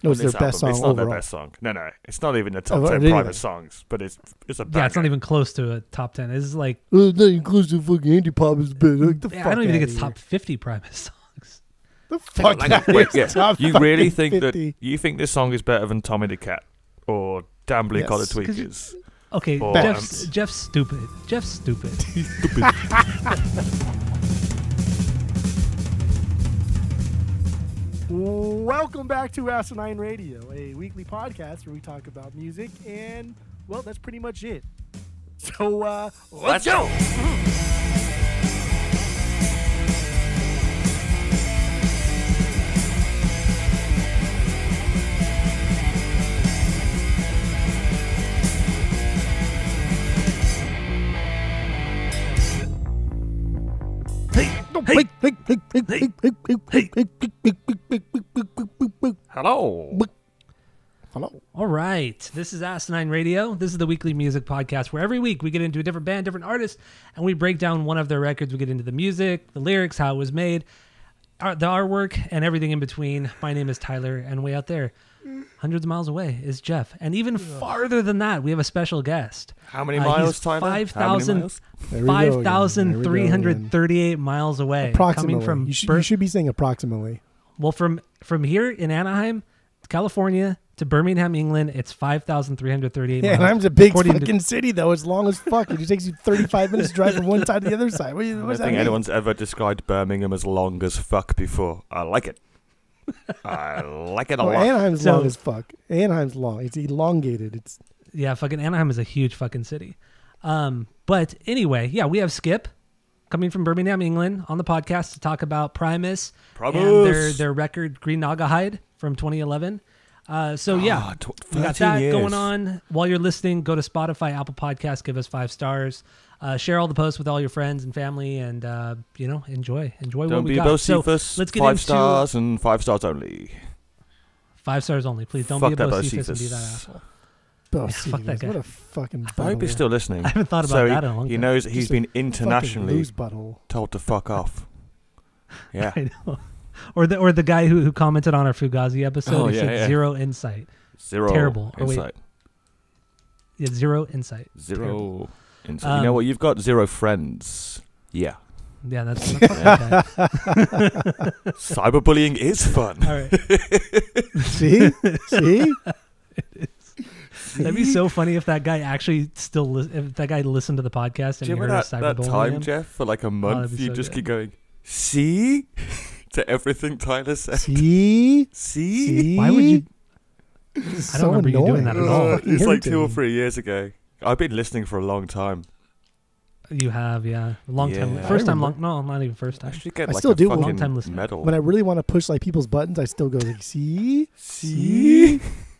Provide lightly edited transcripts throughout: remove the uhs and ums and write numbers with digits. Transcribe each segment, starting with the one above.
It was their best song It's not overall. their best song. No. It's not even the top 10 Primus songs, but it's a banger. Yeah, it's not even close to a top 10. It's like... It's not even close to fucking indie pop. Is better. I don't even think it's top 50 Primus songs. The fuck? Wait, yeah. You really think 50. that you think this song is better than Tommy the Cat or Damn Blue Collar Tweakers? Okay, or, Jeff's stupid. Jeff's stupid. He's stupid. Welcome back to Asinine Radio, a weekly podcast where we talk about music, and, well, that's pretty much it. So, let's go! Hello. Hello. All right. This is Asinine Radio. This is the weekly music podcast where every week we get into a different band, different artist, and we break down one of their records. We get into the music, the lyrics, how it was made, the artwork, and everything in between. My name is Tyler, and way out there, hundreds of miles away, is Jeff. And even farther than that, we have a special guest. How many miles, Tyler? 5,338 miles away. Approximately. Coming from you should be saying approximately. Well, from here in Anaheim, California, to Birmingham, England, it's 5,338 miles. Yeah, Anaheim's a big fucking city, though. It's long as fuck. It just takes you 35 minutes to drive from one side to the other side. I don't think anyone's ever described Birmingham as long as fuck before. I like it. I like it a lot. Anaheim's long as fuck. Anaheim's long. It's elongated. Yeah, fucking Anaheim is a huge fucking city. But anyway, yeah, we have Skip coming from Birmingham, England, on the podcast to talk about Primus. And their record Green Naugahyde from 2011. We got that going on. While you're listening, go to Spotify, Apple Podcasts, give us 5 stars. Share all the posts with all your friends and family, and enjoy what we got. Don't be So Bocephus. let's get 5 stars and 5 stars only. 5 stars only, please. Don't Fuck be a that Bocephus and be that Bocephus. asshole. Fuck that guy. What a fucking I hope he's still listening. I haven't thought about that in a long time. He knows he's been internationally butthole. told to fuck off. Yeah. I know. Or the guy who commented on our Fugazi episode. He said zero insight. Terrible insight. Zero insight. Zero insight. You know what? You've got 0 friends. Yeah. Yeah, that's that Cyberbullying is fun. All right. See? That'd be so funny if that guy actually if that guy listened to the podcast and Do you heard remember us that cyberbullying time, him? Jeff, for like a month, you so just good. keep going, see? To everything Tyler said. See? Why would you? I don't remember you doing that at all. It's like 2 or 3 years ago. I've been listening for a long time. You have, yeah. Long time. First time, no, not even first time. I should get I like still a do fucking long time listener. medal. When I really want to push like people's buttons, I still go like, see?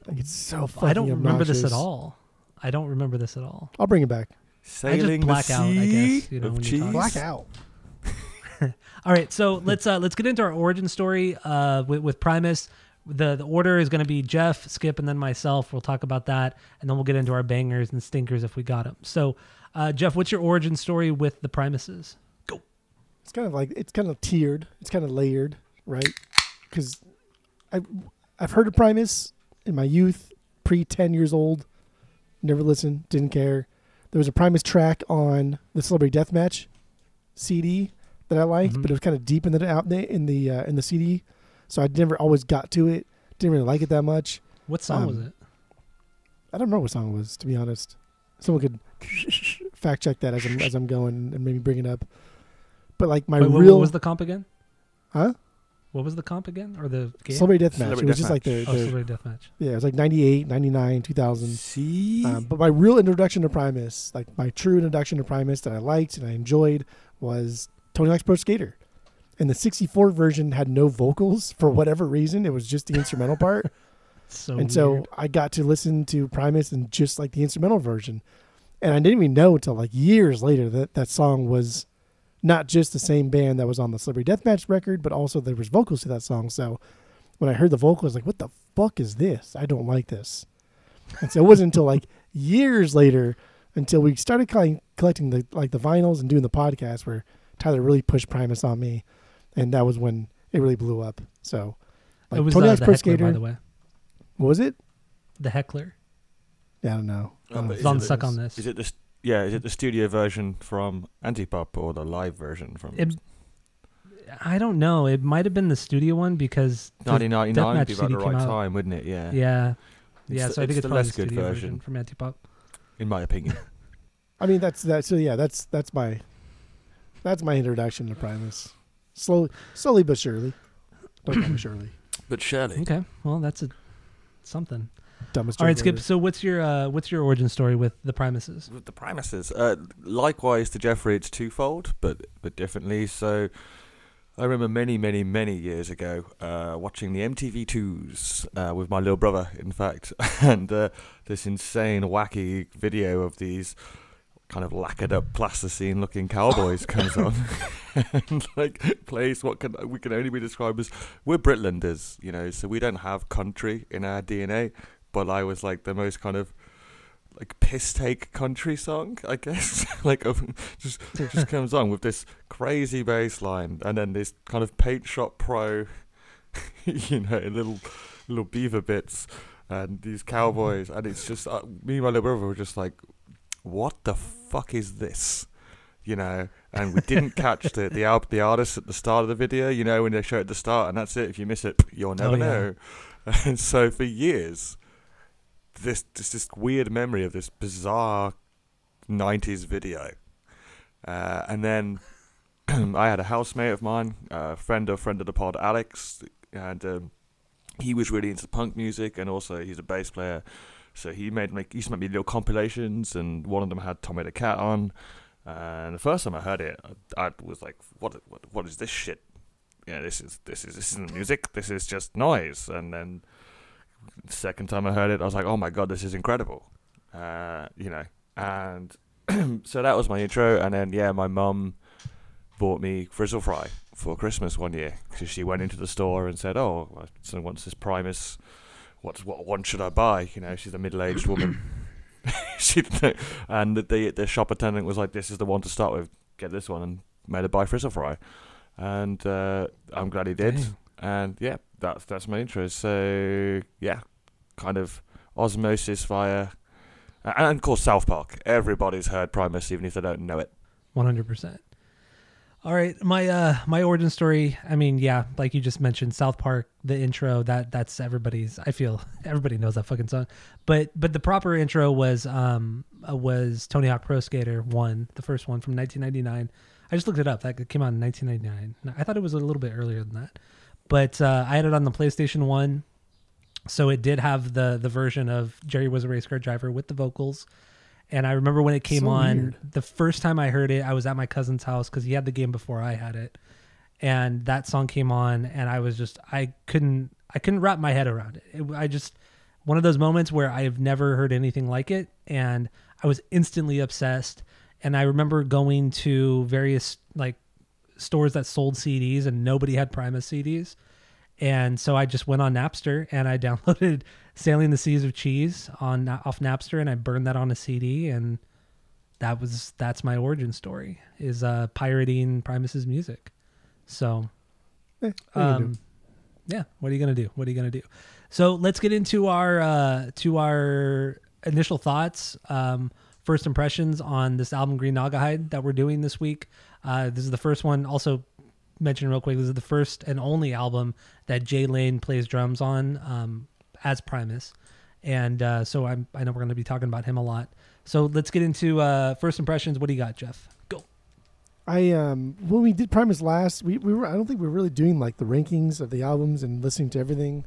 Like, it's so fucking I don't remember this at obnoxious. all. I don't remember this at all. I'll bring it back. Sailing black the out, I sea guess, you know, of when you cheese. talk. Black out. All right, so let's get into our origin story with Primus. The order is going to be Jeff, Skip, and then myself. We'll talk about that, and then we'll get into our bangers and stinkers if we got them. So, Jeff, what's your origin story with the Primuses? Go. It's kind of tiered. It's kind of layered, right? Because I've heard of Primus in my youth, pre 10 years old. Never listened, didn't care. There was a Primus track on the Celebrity Deathmatch CD that I liked, but it was kind of deep in the CD, so I never always got to it. Didn't really like it that much. What song was it? I don't remember what song it was, to be honest. Someone could fact check that as I'm going and maybe bring it up. But like what was the comp again? Huh? What was the comp again? Or the game? Celebrity Deathmatch. It was just like Celebrity Deathmatch. Yeah, it was like 98, 99, 2000. See? But my real introduction to Primus, like my true introduction to Primus that I liked and I enjoyed, was Tony Hawk's Pro Skater. And the 64 version had no vocals for whatever reason. It was just the instrumental part. So I got to listen to Primus and just like the instrumental version. And I didn't even know until like years later that song was not just the same band that was on the Celebrity Deathmatch record, but also there was vocals to that song. So when I heard the vocals, I was like, what the fuck is this? I don't like this. And so it wasn't until like years later until we started collecting the vinyls and doing the podcast where Tyler really pushed Primus on me. And that was when it really blew up. So like it was Tony Hawk's the Pro Heckler, Skater, by the way. What was it? The Heckler. Yeah, I don't know. It's on Suck on This. Is it the studio version from Antipop or the live version from? I don't know. It might have been the studio one because 1999 would be about CD the came right out. time, wouldn't it? Yeah. Yeah. So I think it's the probably less the good studio version from Antipop. in my opinion. I mean, that's so. Yeah, that's my introduction to Primus. Slowly but surely. Don't call me Shirley. But Shirley. Okay. Well, that's something. Dumbest. All right, joke Skip. ever. So what's your origin story with the Primuses? With the Primuses, likewise to Jeffrey, it's twofold, but differently. So, I remember many years ago watching the MTV2s with my little brother, in fact, and this insane, wacky video of these kind of lacquered up plasticine-looking cowboys comes on, and like plays what we can only be described as we're Britlanders, so we don't have country in our DNA. But I was like the most kind of like piss take country song, I guess. Like just comes on with this crazy bass line and then this kind of Paint Shop Pro, little beaver bits and these cowboys, and it's just me and my little brother were just like, what the fuck is this? And we didn't catch the artist at the start of the video, when they show it at the start, and that's it. If you miss it, you'll never know. And so for years, this weird memory of this bizarre 90s video. And then I had a housemate of mine, friend of the pod, Alex, and he was really into punk music, and also he's a bass player. So he used to make me little compilations, and one of them had Tommy the Cat on. And the first time I heard it, I was like, "What is this shit? This isn't music. This is just noise." And then the second time I heard it, I was like, "Oh my god, this is incredible!" And so that was my intro. And then my mum bought me Frizzle Fry for Christmas one year because she went into the store and said, "Oh, my son wants this Primus. What one should I buy?" She's a middle-aged woman. And the shop attendant was like, "This is the one to start with. Get this one," and made her buy Frizzle Fry. And I'm glad he did. Dang. And that's my intro. So kind of osmosis via, and of course South Park. Everybody's heard Primus, even if they don't know it. 100%. All right, my origin story. I mean, like you just mentioned, South Park, the intro. That's everybody's. I feel everybody knows that fucking song. But the proper intro was Tony Hawk Pro Skater 1, the first one from 1999. I just looked it up. That came out in 1999. I thought it was a little bit earlier than that. But I had it on the PlayStation 1, so it did have the version of Jerry Was a Race Car Driver with the vocals. And I remember when it came on, weird. the first time I heard it, I was at my cousin's house because he had the game before I had it. And that song came on, and I was just, I couldn't wrap my head around it. One of those moments where I've never heard anything like it, and I was instantly obsessed. And I remember going to various like stores that sold CDs, and nobody had Primus CDs. And so I just went on Napster and I downloaded Sailing the Seas of Cheese off Napster, and I burned that on a CD, and that's my origin story, is pirating Primus's music. So what are you yeah, what are you gonna do? So let's get into our initial thoughts, first impressions on this album Green Naugahyde that we're doing this week. This is the first one. Also, mention real quick, this is the first and only album that Jay Lane plays drums on as Primus, and so I know we're going to be talking about him a lot. So let's get into first impressions. What do you got, Jeff? Go. When we did Primus last, we were, I don't think we were really doing like the rankings of the albums and listening to everything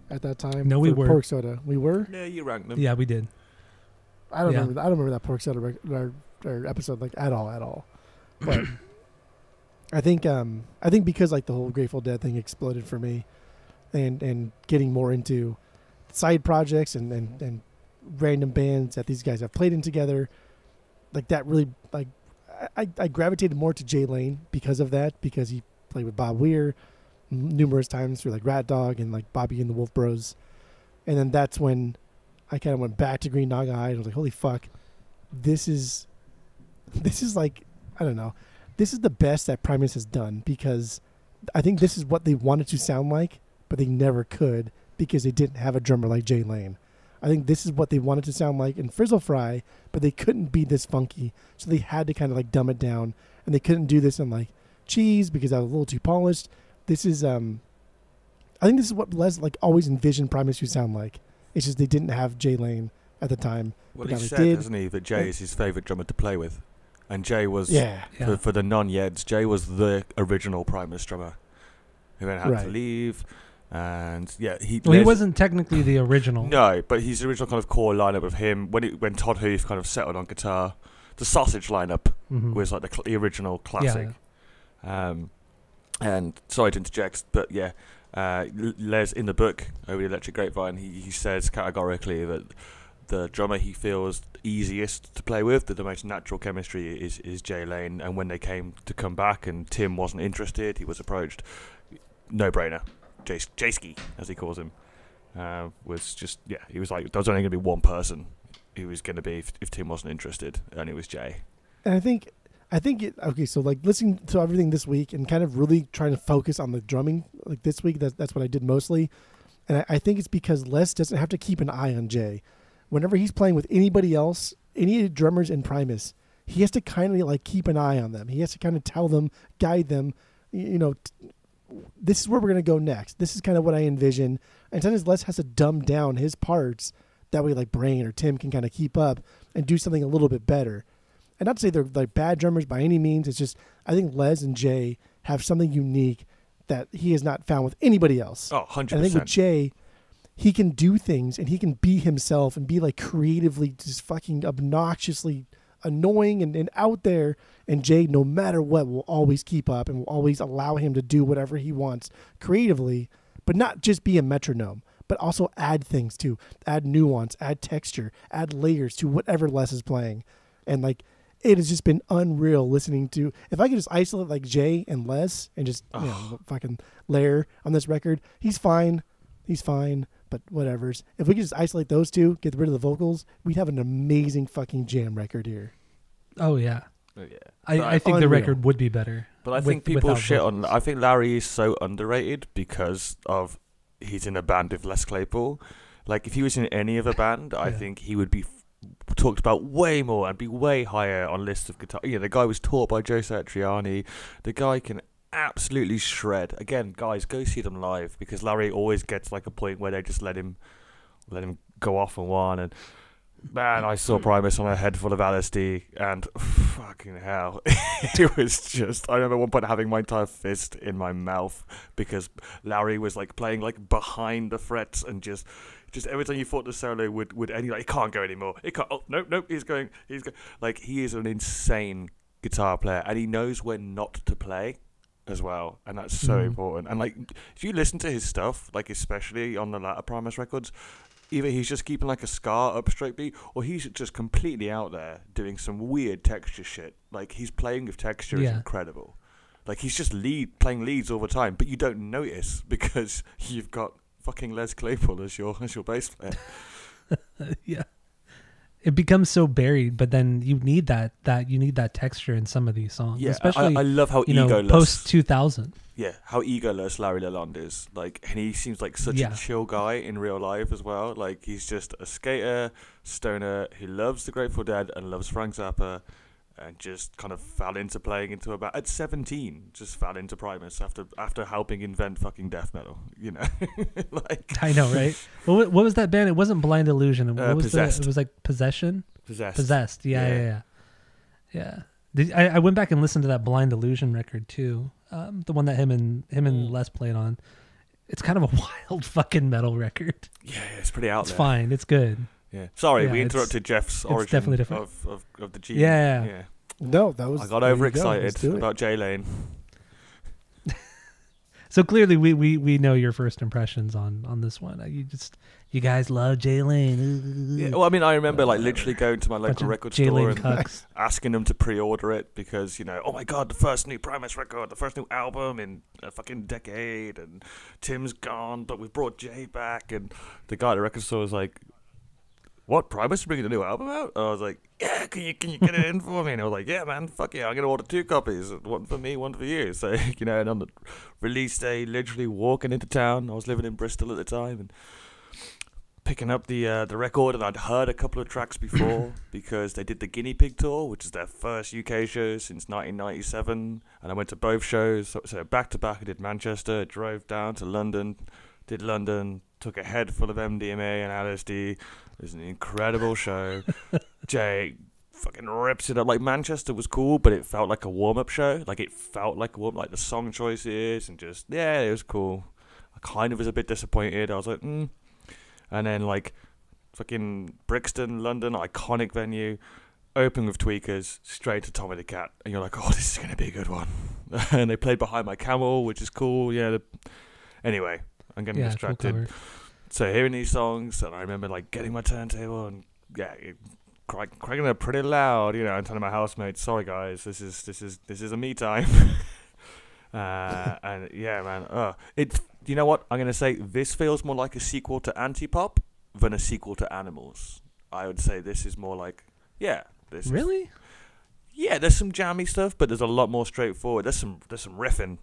at that time. No, we were. Pork Soda. We were? Yeah, you ranked them. Yeah, we did. I don't remember that Pork Soda our episode like at all. But I think because like the whole Grateful Dead thing exploded for me, and getting more into side projects and random bands that these guys have played in together, like that really, like I gravitated more to Jay Lane because of that, because he played with Bob Weir numerous times through like Rat Dog and like Bobby and the Wolf Bros, and then that's when I kind of went back to Green Naugahyde. I was like, holy fuck, this is like, I don't know, this is the best that Primus has done, because I think this is what they wanted to sound like, but they never could because they didn't have a drummer like Jay Lane. I think this is what they wanted to sound like in Frizzle Fry, but they couldn't be this funky, so they had to kind of like dumb it down, and they couldn't do this in like Cheese because I was a little too polished. This is I think this is what Les like always envisioned Primus to sound like. It's just they didn't have Jay Lane at the time. Well, he said, doesn't he, that Jay is his favourite drummer to play with. And Jay was, for the non-Yeds, Jay was the original Primus drummer who then had to leave. And, he wasn't technically the original. No, but he's the original kind of core lineup of him. When Todd Huth kind of settled on guitar, the Sausage lineup was like the original classic. Yeah. And sorry to interject, but Les, in the book, Over the Electric Grapevine, he says categorically that the drummer he feels easiest to play with, that the most natural chemistry is Jay Lane. And when they come back and Tim wasn't interested, he was approached, no-brainer. Jayski, as he calls him, was just, he was like, there was only going to be one person who was going to be if Tim wasn't interested, and it was Jay. And I think so like listening to everything this week and kind of really trying to focus on the drumming like this week, that's what I did mostly. And I think it's because Les doesn't have to keep an eye on Jay. Whenever he's playing with anybody else, any of the drummers in Primus, he has to kind of like keep an eye on them. He has to kind of tell them, guide them, this is where we're going to go next. This is kind of what I envision. And sometimes Les has to dumb down his parts. That way like Brain or Tim can kind of keep up and do something a little bit better. And not to say they're like bad drummers by any means. It's just I think Les and Jay have something unique that he has not found with anybody else. Oh, 100%. And I think with Jay, he can do things and he can be himself and be like creatively just fucking obnoxiously annoying and out there. And Jay, no matter what, will always keep up and will always allow him to do whatever he wants creatively, but not just be a metronome, but also add things to, add nuance, add texture, add layers to whatever Les is playing. And like, it has just been unreal listening to, if I could just isolate like Jay and Les and just, fucking layer on this record, he's fine, but whatever's. If we could just isolate those two, get rid of the vocals, we'd have an amazing fucking jam record here. Oh, yeah. Oh, yeah. I think the record would be better. But I think people shit on. I think Larry is so underrated because of he's in a band with Les Claypool. Like if he was in any other band, I think he would be talked about way more and be way higher on lists of guitar. The guy was taught by Joe Satriani. The guy can absolutely shred. Again, guys, go see them live because Larry always gets like a point where they just let him go off on one. And man, I saw Primus on a head full of LSD and fucking hell. It was just, I remember one point having my entire fist in my mouth because Larry was like playing like behind the frets and just every time you thought the solo would end, like, it can't go anymore. It can't. Oh, no, he's going. Like, he is an insane guitar player and he knows when not to play as well. And that's so important. And like, if you listen to his stuff, like especially on the latter Primus records, either he's just keeping like a ska upstraight beat or he's just completely out there doing some weird texture shit. Like he's playing with texture is incredible. Like he's just playing leads all the time, but you don't notice because you've got fucking Les Claypool as your bass player. Yeah. It becomes so buried, but then you need that texture in some of these songs. Yeah, especially I love how egoless post 2000. Yeah, how egoless Larry Lalonde is. Like, and he seems like such a chill guy in real life as well. Like, he's just a skater, stoner who loves the Grateful Dead and loves Frank Zappa, and just kind of fell into playing into a band at 17. Just fell into Primus after helping invent fucking death metal. Like I know, right? What was that band? It wasn't Blind Illusion. What was Possessed. It was like Possession. Possessed. Yeah. I went back and listened to that Blind Illusion record too. The one that him and Les played on. It's kind of a wild fucking metal record. Yeah, it's pretty out there. It's fine. It's good. Yeah. Sorry, we interrupted Jeff's origin definitely different. of the G. Yeah. No, that was. I got overexcited about Jay Lane. So clearly, we know your first impressions on this one. You guys love Jay Lane. Yeah, well, I mean, I remember like literally going to my local record store and asking them to pre-order it because oh my god, the first new Primus record, the first new album in a fucking decade, and Tim's gone, but we brought Jay back, and the guy at the record store was like, what, Primus bringing a new album out? I was like, yeah, can you get it in for me? And I was like, yeah, man, fuck yeah, I'm going to order 2 copies. One for me, one for you. So, and on the release day, literally walking into town. I was living in Bristol at the time and picking up the record, and I'd heard a couple of tracks before because they did the Guinea Pig tour, which is their first UK show since 1997. And I went to both shows. So back to back, I did Manchester, drove down to London, did London, took a head full of MDMA and LSD. It was an incredible show. Jay fucking rips it up. Like, Manchester was cool, but it felt like a warm-up show. Like, it felt like a warm, like the song choices and just, yeah, it was cool. I kind of was a bit disappointed. I was like, And then, like, fucking Brixton, London, iconic venue, open with Tweakers, straight to Tommy the Cat. And you're like, oh, this is going to be a good one. And they played Behind My Camel, which is cool. Yeah. Anyway, I'm getting distracted. Cool. So hearing these songs, and I remember, like, getting my turntable and, cranking it pretty loud, and telling my housemates, sorry, guys, this is a me time. And, yeah, man, you know what? I'm going to say this feels more like a sequel to Antipop than a sequel to Animals. I would say this is more like, this Really? Yeah, there's some jammy stuff, but there's a lot more straightforward. There's some riffing.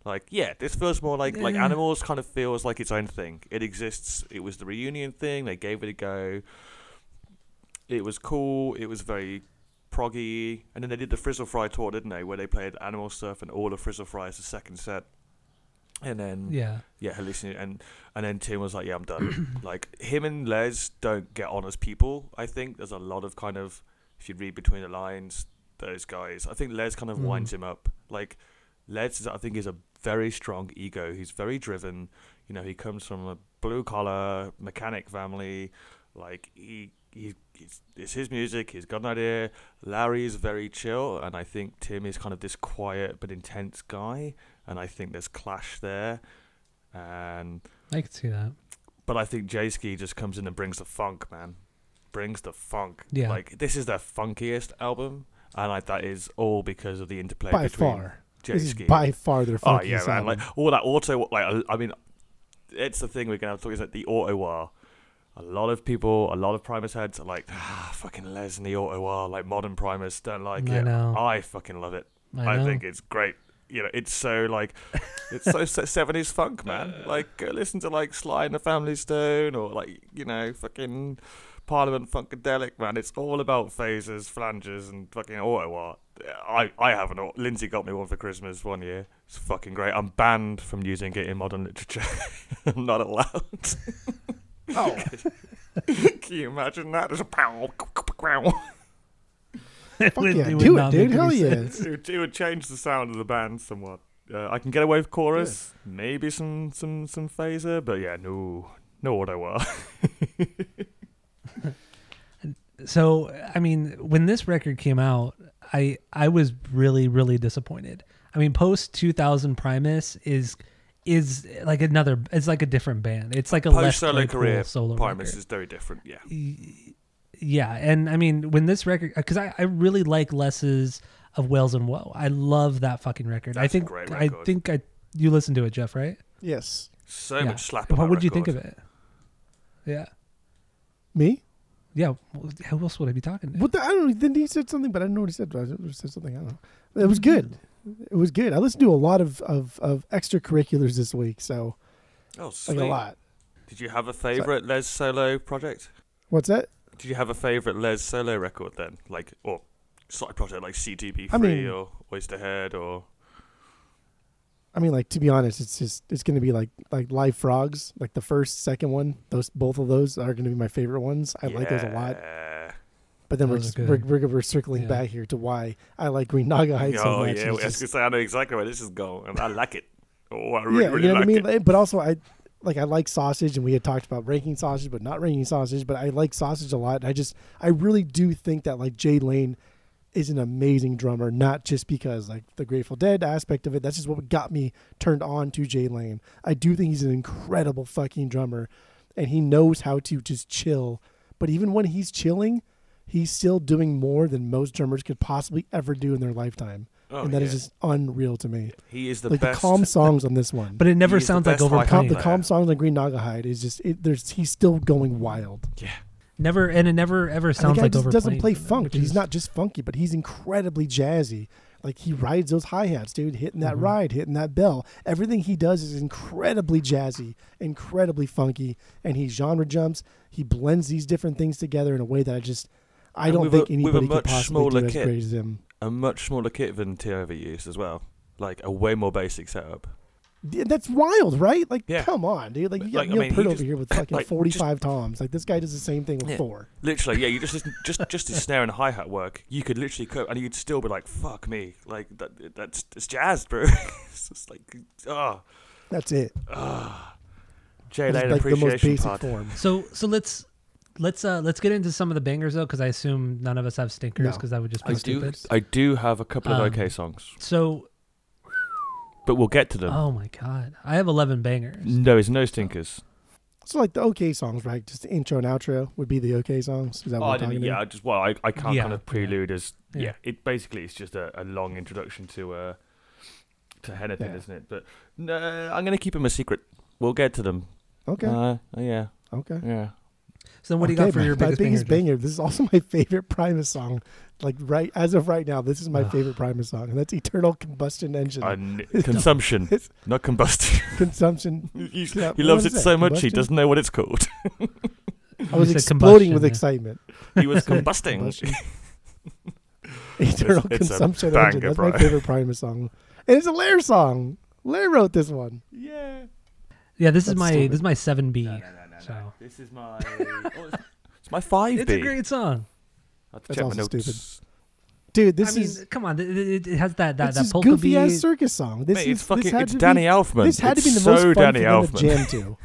Like, this feels more like Animals kind of feels like its own thing. It exists. It was the reunion thing. They gave it a go. It was cool. It was very proggy. And then they did the Frizzle Fry tour, didn't they? Where they played Animal stuff and all of Frizzle Fry as the second set. And then hallucinate, and then Tim was like, yeah, I'm done. Like, him and Les don't get on as people. I think there's a lot of kind of, if you read between the lines, those guys, I think Les kind of winds him up. Like, Les I think is a very strong ego. He's very driven. He comes from a blue collar mechanic family. Like, it's his music. He's got an idea. Larry is very chill, and I think Tim is kind of this quiet but intense guy. And I think there's clash there, and I can see that. But I think J-Ski just comes in and brings the funk, man. Brings the funk. Yeah. Like, this is their funkiest album, and that is all because of the interplay by between far. J-Ski. This is by far their funkiest Oh yeah, man! album. Like, all that auto. Like, I mean, it's the thing we're gonna have to talk is like the auto war. A lot of people, a lot of Primus heads are like, fucking Les and the auto war, like modern Primus don't like it. Know. I fucking love it. I think it's great. It's so like, it's so 70s funk, man. Like, listen to like Sly and the Family Stone, or like, fucking Parliament Funkadelic, man. It's all about phasers, flanges, and fucking auto art. I have an auto. Lindsay got me one for Christmas one year. It's fucking great. I'm banned from using it in modern literature. I'm not allowed. Oh. Can you imagine that? There's a pow. Fuck yeah, do it, dude. Hell yeah. It would change the sound of the band somewhat. I can get away with chorus, maybe some phaser, but yeah, no auto war. So, I mean, when this record came out, I was really, really disappointed. I mean, post 2000 Primus is like it's like a different band. It's like a less solo career. Solo Primus record. is very different. Yeah. Yeah, and I mean, when this record, because I really like Les's of Wales and Woe. I love that fucking record. That's a great record. You listened to it, Jeff, right? Yes. So much slap. What would you think of it? Yeah. Me? Yeah. Who else would I be talking to? What I don't know. Then he said something, but I don't know what he said. He said something. I don't know. It was good. It was good. I listened to a lot of extracurriculars this week, so sweet. Like a lot. Did you have a favorite Les solo project? What's that? Did you have a favorite Les solo record then, like, or side project like CTB3 or Oysterhead or? I mean, like, to be honest, it's going to be like Live Frogs, like the first, second one. Both of those are going to be my favorite ones. I like those a lot. But then we're circling back here to why I like Green Naugahyde so much. I was going to say, I know exactly where this is going, and I like it. Oh, I really like what I mean? But also, I like Sausage, and we had talked about ranking Sausage, but not ranking Sausage. But I like Sausage a lot. I really do think that like Jay Lane is an amazing drummer, not just because like the Grateful Dead aspect of it. That's just what got me turned on to Jay Lane. I do think he's an incredible fucking drummer, and he knows how to just chill. But even when he's chilling, he's still doing more than most drummers could possibly ever do in their lifetime. And that is just unreal to me. He is the like best. The calm songs on this one. But it never sounds like overplaying. The calm songs on Green Naugahyde is just, he's still going wild. Yeah. Never, and it never ever sounds the guy like just overplayed. doesn't play funk. which He's is- not just funky, but he's incredibly jazzy. Like he rides those hi-hats, dude, hitting that ride, hitting that bell. Everything he does is incredibly jazzy, incredibly funky, and he genre jumps. He blends these different things together in a way that I don't think anybody could possibly do as great as him. A much smaller kit than T ever used as well. Like a way more basic setup. That's wild, right? Like, Yeah. come on, dude. Like, you got Like, I Neil mean, Peart he over just- here with fucking like, 45 toms. Like, this guy does the same thing with 4. Literally, yeah. You just listen, just his snare and hi hat work. You could literally cope, and you'd still be like, "Fuck me!" Like that's jazz, bro. It's just like, That's it. Jay It's Lane like the most appreciation basic pod. form. So let's get into some of the bangers though, because I assume none of us have stinkers, No. because that would just be stupid. I do have a couple of okay songs, So, but we'll get to them. oh my god, I have 11 bangers. No, it's no stinkers. So, like, the okay songs, right? Just the intro and outro would be the okay songs. Is that what we're talking about? I can't Yeah, kind of prelude as yeah. It basically it's just a long introduction to anything, isn't it? But no, I'm gonna keep them a secret. We'll get to them. Okay. Yeah. Okay. Yeah. So then what do you got for your my biggest banger? This is also my favorite Primus song. Like, right as of right now, this is my favorite Primus song, and that's Eternal Combustion Engine. Consumption, not combustion. Consumption. he Yeah, he loves what it is so that? much he Combustion? doesn't know what it's called. I was You said exploding combustion, with yeah. excitement. He was combusting. Combustion. Eternal It's a Consumption banger, Engine. That's bro. my favorite Primus song, and it's a Lair song. Lair wrote this one. Yeah. Yeah, this is That's my stupid. this is my 7B. No. So This is my. It's my 5B. it's a great song. I have to That's check my also notes. stupid. Dude, this I mean, is come on, it has that it's this polka goofy ass beat. circus song. This Mate, is it's fucking. This had It's to Danny be, Elfman. This had to be It's the most so fun Danny for them to Elfman. jam to.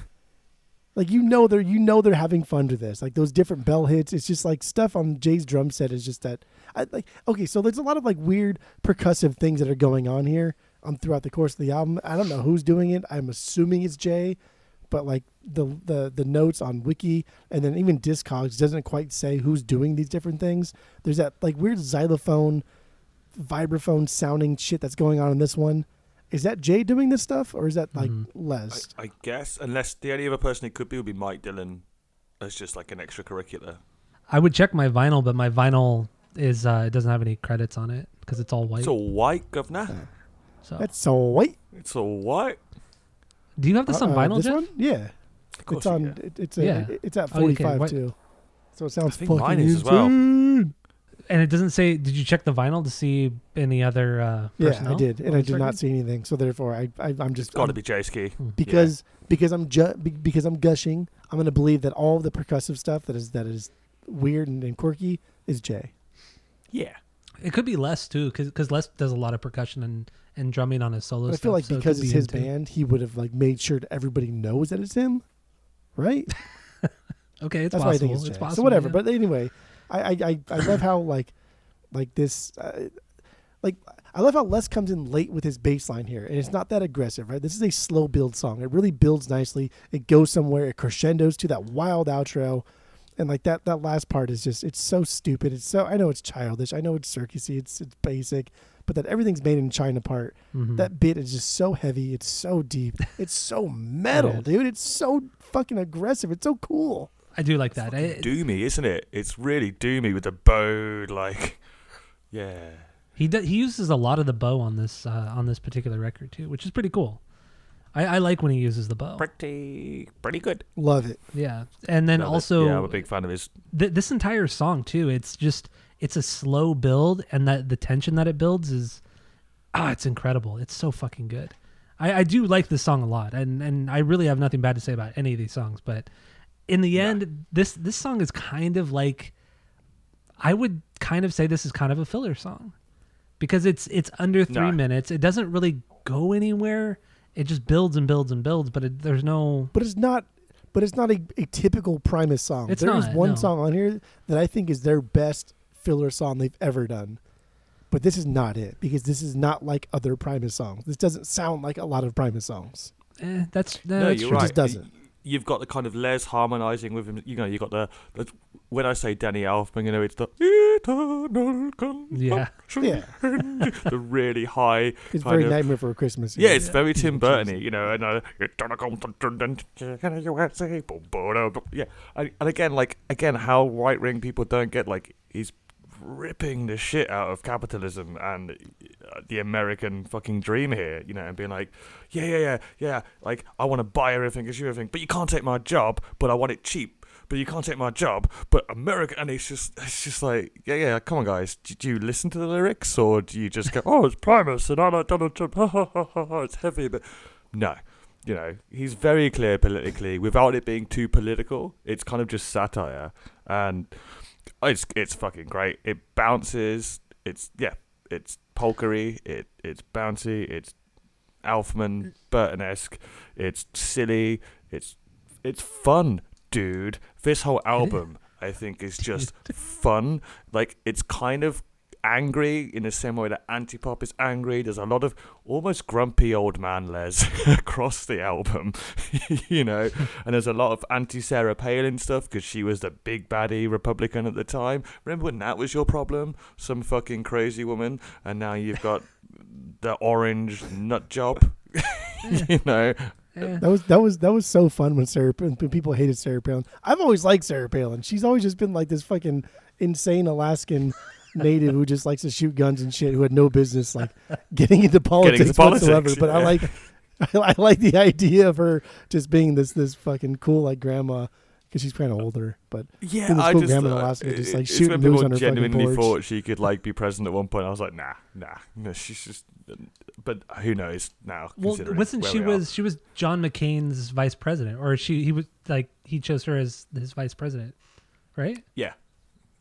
Like, they're having fun to this. Like, those different bell hits. It's just like stuff on Jay's drum set is just that. Okay, so there's a lot of like weird percussive things that are going on here throughout the course of the album. I don't know who's doing it. I'm assuming it's Jay, but like the notes on Wiki and then even Discogs doesn't quite say who's doing these different things. There's that like weird xylophone, vibraphone sounding shit that's going on in this one. Is that Jay doing this stuff, or is that like Les? I guess, unless the only other person it could be would be Mike Dillon as just like an extracurricular. I would check my vinyl, but my vinyl is it doesn't have any credits on it because it's all white. It's all white, governor. So That's so white. It's all white. do you have this on vinyl, This Jeff? one, yeah. Of course It's on. you It's at Oh, okay, 45 what- too. So it sounds I think fucking mine is as well. insane. And it doesn't say. Did you check the vinyl to see any other? Yeah, personnel I did, and on I this did not record? see anything. So therefore, I'm just It's got to be Jay Ski. because I'm because I'm gushing. I'm going to believe that all of the percussive stuff that is weird and quirky is Jay. Yeah. It could be Les too, because Les does a lot of percussion and drumming on his solo But I stuff. feel like so it because could it's be his him, too. band, he would have like made sure that everybody knows that it's him, right? Okay, it's That's possible. why I think it's Jay. possible. So whatever. yeah. But anyway, I love how like this I love how Les comes in late with his bass line here, and it's not that aggressive, right? This is a slow build song. It really builds nicely. It goes somewhere. It crescendos to that wild outro, and like that last part is just it's so stupid. It's so I know it's childish. I know it's circusy. It's basic, but that everything's made in China part. Mhm. That bit is just so heavy. It's so deep. It's so metal, It is. dude. It's so fucking aggressive. It's so cool. I do like that. Doomy, isn't it? It's really doomy with the bow, like, yeah. He uses a lot of the bow on this particular record too, which is pretty cool. I like when he uses the bow. Pretty good. Love it. Yeah, and then Love it. also Yeah, I'm a big fan of his. this entire song too. It's a slow build, and that the tension that it builds is it's incredible. It's so fucking good. I do like this song a lot, and I really have nothing bad to say about any of these songs. But in the end, this song is kind of like, I would kind of say this is kind of a filler song, because it's under 3 minutes. It doesn't really go anywhere. It just builds and builds and builds, but there's no. But it's not a typical Primus song. It's There is not, one no. song on here that I think is their best filler song they've ever done. But this is not it, because this is not like other Primus songs. This doesn't sound like a lot of Primus songs. That's No, that's you're true. It right. just doesn't. you've got the kind of Les harmonizing with him. You know, you got the when I say Danny Elfman, you know, it's the eternal Yeah. the really high. It's very Nightmare Before Christmas. Yeah, it's very Tim Burton-y, you know, and yeah, and again, how right-wing people don't get, like, he's ripping the shit out of capitalism and the American fucking dream here, you know, and being like, yeah, like, I want to buy everything, issue everything, but you can't take my job, but I want it cheap. But you can't take my job, but America, and it's just like, yeah, come on, guys. Do you listen to the lyrics, or do you just go, oh, it's Primus, and I like Donald Trump, it's heavy, but no. You know, he's very clear politically, without it being too political. It's kind of just satire, and it's fucking great. It bounces, it's polka-y, it's bouncy, it's Elfman, Burton-esque, it's silly, it's fun. Dude, this whole album, I think, is just fun. Like, it's kind of angry in the same way that Antipop is angry. There's a lot of almost grumpy old man Les across the album, you know, and there's a lot of anti-Sarah Palin stuff because she was the big baddie Republican at the time. Remember when that was your problem? Some fucking crazy woman, and now you've got the orange nut job, you know. Yeah. That was so fun when people hated Sarah Palin. I've always liked Sarah Palin. She's always just been like this fucking insane Alaskan native who just likes to shoot guns and shit, who had no business like getting into politics whatsoever. But yeah. I like the idea of her just being this fucking cool like grandma. Because she's kind of older, but yeah, I just like shooting news on her genuinely fucking porch. thought she could like be president at one point. I was like, nah, she's just. But who knows now? Well, wasn't she was John McCain's vice president, or he chose her as his vice president, right? Yeah,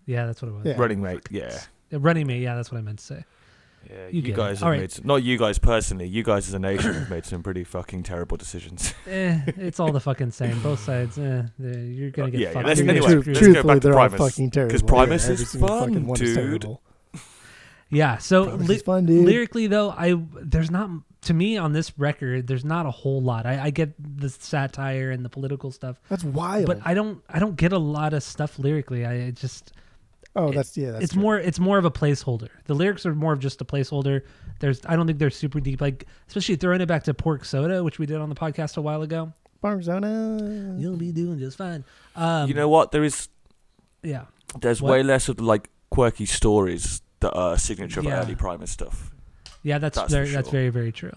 that's what it was. Yeah. Running mate, yeah. Running mate, yeah, that's what I meant to say. Yeah, you guys have made not you guys personally, you guys as a nation have made some pretty fucking terrible decisions. It's all the fucking same. Both sides, you're gonna get fucked. Anyway, let's go back to Primus. Because Primus is fun, dude. Yeah, so fun, dude. Lyrically though, there's not, to me on this record, there's not a whole lot. I get the satire and the political stuff. That's wild. But I don't get a lot of stuff lyrically. It's more of a placeholder. The lyrics are more of just a placeholder. I don't think they're super deep. Like, especially throwing it back to Pork Soda, which we did on the podcast a while ago. Pork Soda, you'll be doing just fine. You know what? There's way less of the like quirky stories that are signature of early Primus stuff. Yeah, that's very, very true.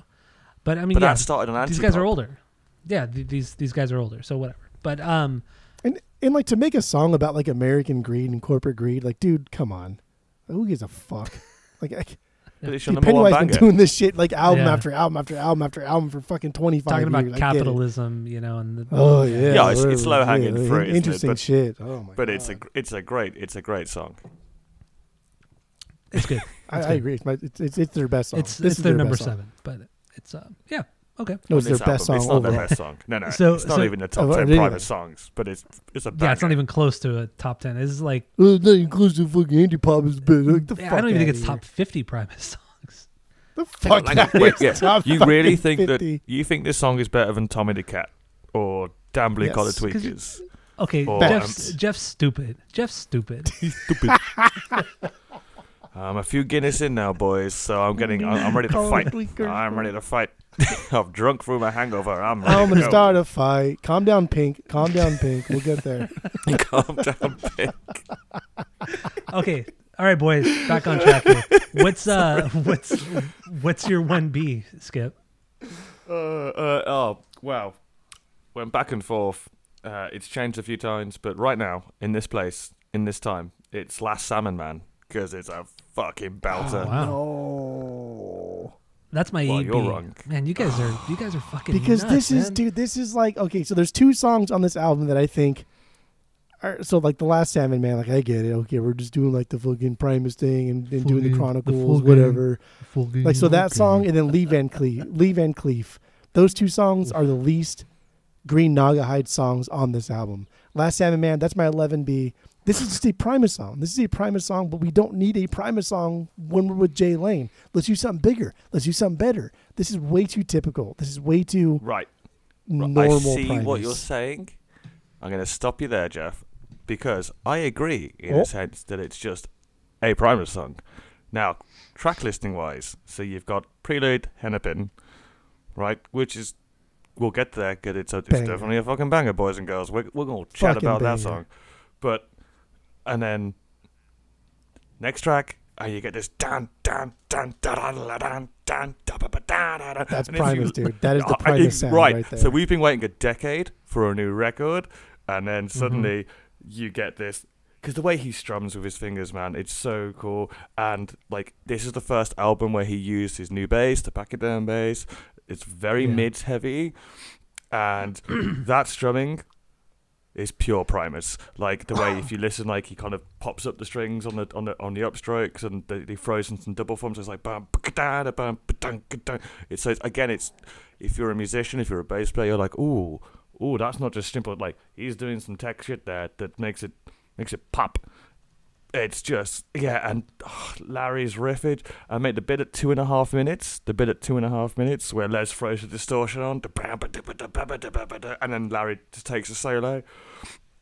But I mean, that started on Antipop. These guys are older. Yeah, these guys are older. So whatever. But And like to make a song about like American greed and corporate greed, like, dude, come on, who gives a fuck? Like, Pennywise been doing this shit like album after album after album after album for fucking 25 talking years. About capitalism, you know, and it's low hanging fruit. Interesting shit. Oh my but God. it's a great song. It's good. I agree. It's their best song. It's their number 7, but it's okay. No, it's their best song. It's not their best song. No. It's not even the top 10 Primus songs, but it's a banger. Yeah, it's not even close to a top 10. It's like it's not even close to fucking Antipop is big. Like, I don't even think it's top 50 Primus songs. The fuck? You really think that you think this song is better than Tommy the Cat or Damn Blue Collar Tweakers? Okay, Jeff's stupid. He's stupid. I'm a few Guinness in now, boys, so I'm ready to fight. I'm ready to fight. I've drunk through my hangover. I'm going to start a fight. Calm down, Pink. We'll get there. Calm down, Pink. Okay. All right, boys. Back on track here. What's your 1B, Skip? Oh, wow. Went back and forth. It's changed a few times, but right now, in this place, in this time, it's Last Salmon Man. Because it's a fucking belter. Oh, wow. No. That's my EB. You're wrong. Man, you guys are fucking because nuts, this is like, okay, so there's 2 songs on this album that I think are, so like the Last Salmon Man, like I get it. Okay, we're just doing like the fucking Primus thing and doing the Chronicles, whatever. Like, so that song and then Lee Van Cleef. Those 2 songs are the least Green Naugahyde songs on this album. Last Salmon Man, that's my 11B. This is just a Primus song. This is a Primus song, but we don't need a Primus song when we're with Jay Lane. Let's do something bigger. Let's do something better. This is way too typical. This is way too... Right. normal I see Primus. what you're saying. I'm going to stop you there, Jeff, because I agree in a sense that it's just a Primus song. Now, track listing wise, so you've got Prelude, Hennepin, right? Which is, we'll get there, because it's definitely a fucking banger, boys and girls. We're going to chat about that song. But, and then, next track, and you get this dun dun dun dun dun dun dun dun. That's Primus, dude. That is the Primus sound right there. So we've been waiting a decade for a new record, and then suddenly you get this, because the way he strums with his fingers, man, it's so cool. And like, this is the first album where he used his new bass, the Pachyderm bass. It's very mids heavy, and that strumming is pure Primus. Like the way if you listen, like he kind of pops up the strings on the upstrokes, and he throws in some double forms. It's like bum da bum dun dun. It's again, it's if you're a musician, if you're a bass player, you're like, ooh, that's not just simple. Like he's doing some tech shit there that makes it pop. It's just and Larry's riffage. I made the bit at 2.5 minutes. The bit at 2.5 minutes where Les throws the distortion on, and then Larry just takes a solo.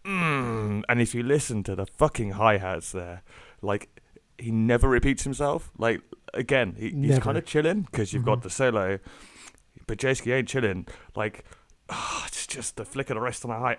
And if you listen to the fucking hi-hats there, like he never repeats himself. Like again, he's kind of chilling because you've got the solo, but J-Ski ain't chilling. Like it's just the flick of the wrist on the hi.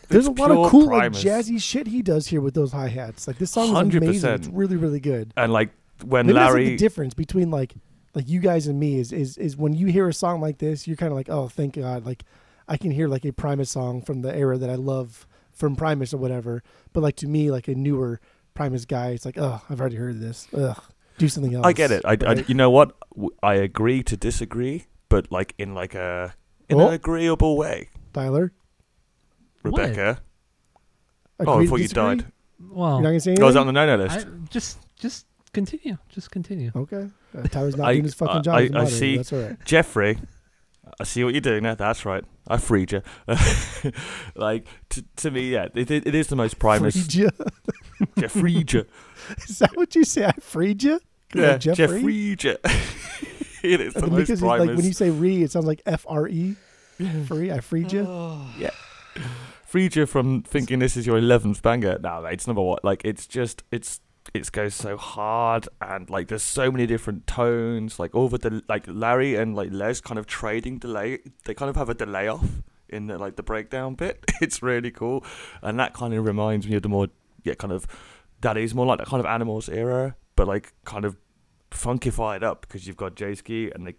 There's a lot of cool Primus. like jazzy shit he does here with those hi-hats. Like this song is 100%. amazing. It's really, really good. And like when Maybe Larry, that's like the difference between like you guys and me is when you hear a song like this, you're kind of like, oh, thank God, like I can hear like a Primus song from the era that I love from Primus or whatever. But like to me, like a newer Primus guy, it's like, oh, I've already heard this. Ugh, do something else. I get it. I you know what? I agree to disagree, but like in like an agreeable way. Tyler, Rebecca. Agree I to thought you disagree? died. Well, You're not gonna say anything? Goes on the no-no list. Just continue. Just continue. Okay. Tyler's not doing his fucking job. as a I moderator. see. That's all right. Jeffrey, I see what you're doing there. That's right. I freed you. Like, to me, yeah, it is the most Primus. Freed you? Jeff freed you. Is that what you say? I freed you? Yeah, Jeff Jeff Freed? freed you. It is the most Because Primus. like when you say re, it sounds like F-R-E. Free, I freed you. Yeah. Freed you from thinking this is your 11th banger. No, mate, it's number one. Like, it's just, it goes so hard, and like there's so many different tones. Like over the like Larry and like Les kind of trading delay. They kind of have a delay off in the like the breakdown bit. It's really cool, and that kind of reminds me of the more kind of that is more like the kind of Animals era, but like kind of funkified up because you've got J-Ski and they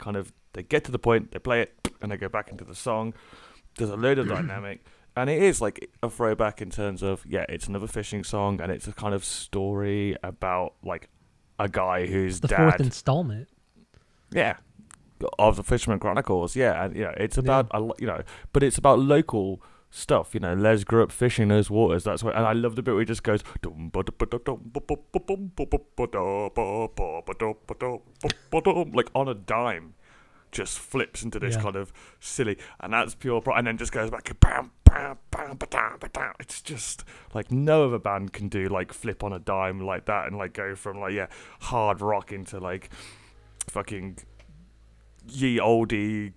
get to the point, they play it, and they go back into the song. There's a load of dynamic. And it is like a throwback in terms of, it's another fishing song, and it's a kind of story about like a guy whose the dad. fourth installment. Yeah, of the Fisherman Chronicles. Yeah, and it's about but it's about local stuff. Les grew up fishing those waters. That's why, and I love the bit where he just goes like on a dime. Just flips into this kind of silly, and that's pure and then just goes back bam, bam, bam, bam, bam. It's just like no other band can do like flip on a dime like that and like go from like hard rock into like fucking ye oldie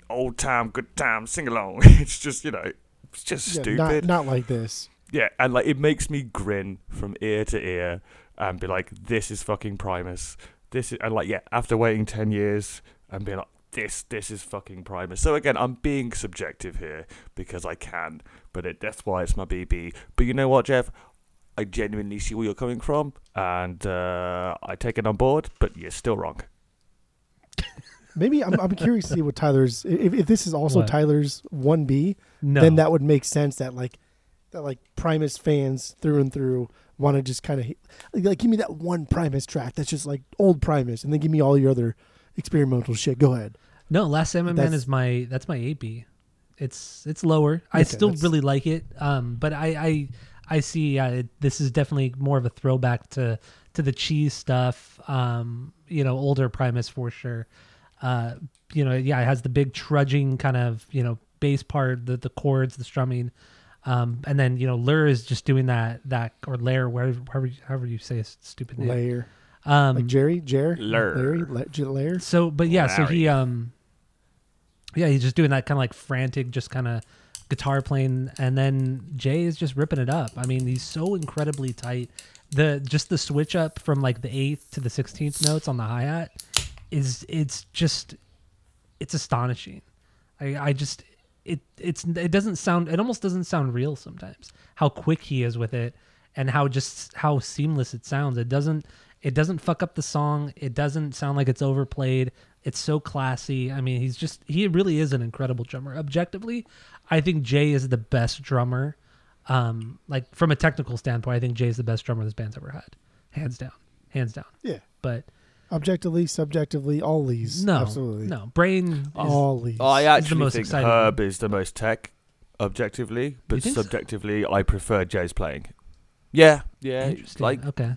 old time good time sing along. It's just it's just stupid. Not like this. Yeah, and like it makes me grin from ear to ear and be like, this is fucking Primus. This is, and like after waiting 10 years and being like, this is fucking Primus. So again, I'm being subjective here because I can, but that's why it's my BB. But you know what, Jeff? I genuinely see where you're coming from, and I take it on board. But you're still wrong. Maybe I'm curious to see what Tyler's. If this is also Tyler's 1B, then that would make sense. That Primus fans through and through want to just kind of like give me that one Primus track that's just like old Primus, and then give me all your other experimental shit. Go ahead. No, Last Salmon Man is my 8B. It's lower. Okay, I still really like it. But I see this is definitely more of a throwback to the cheese stuff. Older Primus for sure. It has the big trudging kind of bass part, the chords, the strumming. And then Lur is just doing that or Lair, however you say a stupid name. Lair. Like Jerry, Lur. Larry, Lair. So, but yeah, Larry. So Yeah, he's just doing that kind of like frantic, just kind of guitar playing, and then Jay is just ripping it up. I mean, he's so incredibly tight. The switch up from like the 8th to the 16th notes on the hi-hat it's astonishing. It doesn't sound, it almost doesn't sound real sometimes, how quick he is with it and how seamless it sounds. It doesn't fuck up the song. It doesn't sound like it's overplayed. It's so classy. I mean, he really is an incredible drummer. Objectively, I think Jay is the best drummer. Like from a technical standpoint, I think Jay's the best drummer this band's ever had. Hands down. Yeah. But objectively, subjectively, all these. No, absolutely. No, Brain is all these. I actually most think exciting. Herb is the most tech, objectively, but think so? subjectively, I prefer Jay's playing. Yeah, Interesting. like Okay.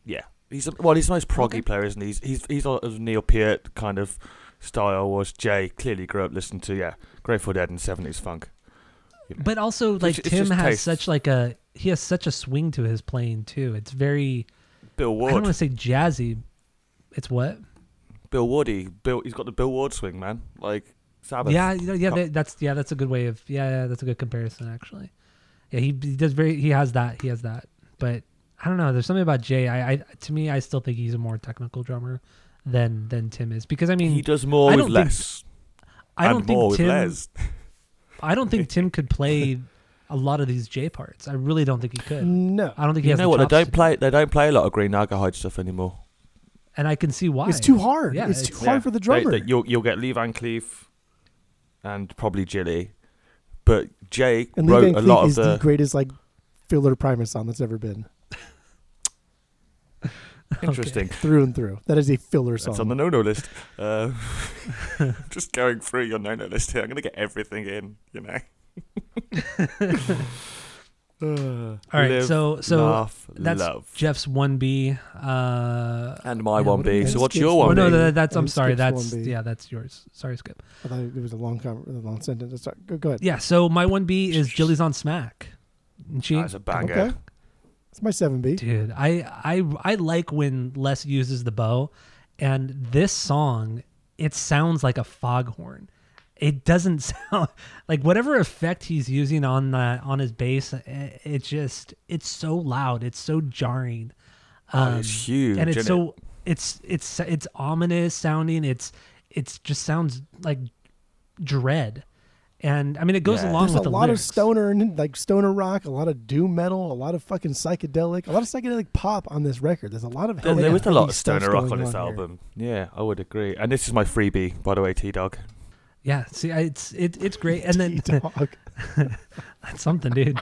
yeah. He's the most proggy player, isn't he? He's of Neil Peart kind of style, was Jay clearly grew up listening to Grateful Dead and 70s funk. You know. But also, like, It's Tim just has taste. he has such a swing to his playing too. It's very, Bill I Ward, don't want to say jazzy. It's what? Bill Woody, he's got the Bill Ward swing, man. Like Sabbath. That's a good way of that's a good comparison actually. Yeah, he has that. But I don't know. There's something about Jay. To me, I still think he's a more technical drummer than Tim is, because I mean he does more with less. I don't think Tim. Less. I don't think Tim could play a lot of these J parts. I really don't think he could. No. I don't think he You has. know the what? chops to do it. They don't play a lot of Green Naugahyde stuff anymore. And I can see why. It's too hard. Yeah, it's too hard for the drummer. You'll get Lee Van Cleef and probably Jilly, but Jay And Lee wrote Van a lot Cleef of is the greatest like filler Primus song that's ever been. Interesting. Through and through. That is a filler song. That's on the no-no list. Just going through your no-no list here. I'm going to get everything in, you know. All right, Live, so laugh, that's love. Jeff's 1B. And my Yeah, 1B. So what's Skip's your 1B? Oh no, that's I'm And sorry. Skip's That's 1B. that's yours. Sorry, Skip. I thought it was a long sentence. Sorry. Go ahead. Yeah, so my 1B is Jilly's on Smack. And she, That's a banger. Okay. It's my 7B. dude, I like when Les uses the bow, and this song, it sounds like a foghorn. It doesn't sound like whatever effect he's using on his bass. It's so loud. It's so jarring. It's huge, and it's isn't so it's ominous sounding. It just sounds like dread. And I mean, it goes Yeah. along There's with a the lot lyrics. of stoner and like stoner rock, a lot of doom metal, a lot of fucking psychedelic, a lot of psychedelic pop on this record. There's a lot of There was a lot of stuff stoner rock going on this here. album. Yeah, I would agree. And this is my freebie, by the way, T-Dog. Yeah, see, it's great. And then T-Dog. that's something, dude.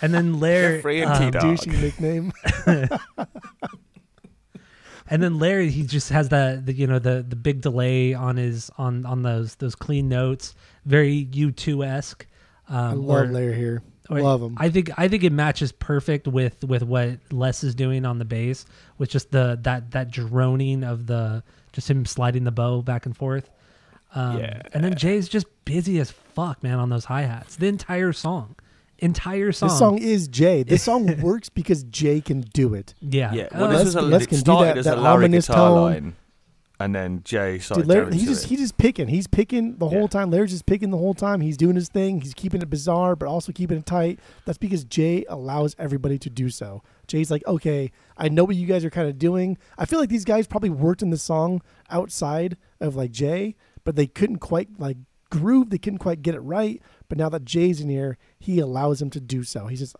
And then Larry, Jeffrey and T-Dog. Douchey nickname. and then Larry, he just has the big delay on his on those clean notes, very U2-esque. I love Larry here. Love him. I think it matches perfect with what Les is doing on the bass, with just that droning of just him sliding the bow back and forth. Yeah. And then Jay's just busy as fuck, man, on those hi-hats. The entire song. This song is Jay. This song works because Jay can do it. Yeah. Yeah, well, Les- this was Les it can do started that- as that a Larry ominous guitar tone. line, and then Jay started Dude, Larry, jamming to it. he's just picking. He's picking the whole Yeah. time. Larry's just picking the whole time. He's doing his thing. He's keeping it bizarre, but also keeping it tight. That's because Jay allows everybody to do so. Jay's like, okay, I know what you guys are kind of doing. I feel like these guys probably worked in the song outside of like Jay, but they couldn't quite like groove. They couldn't quite get it right. But now that Jay's in here, he allows him to do so. He's just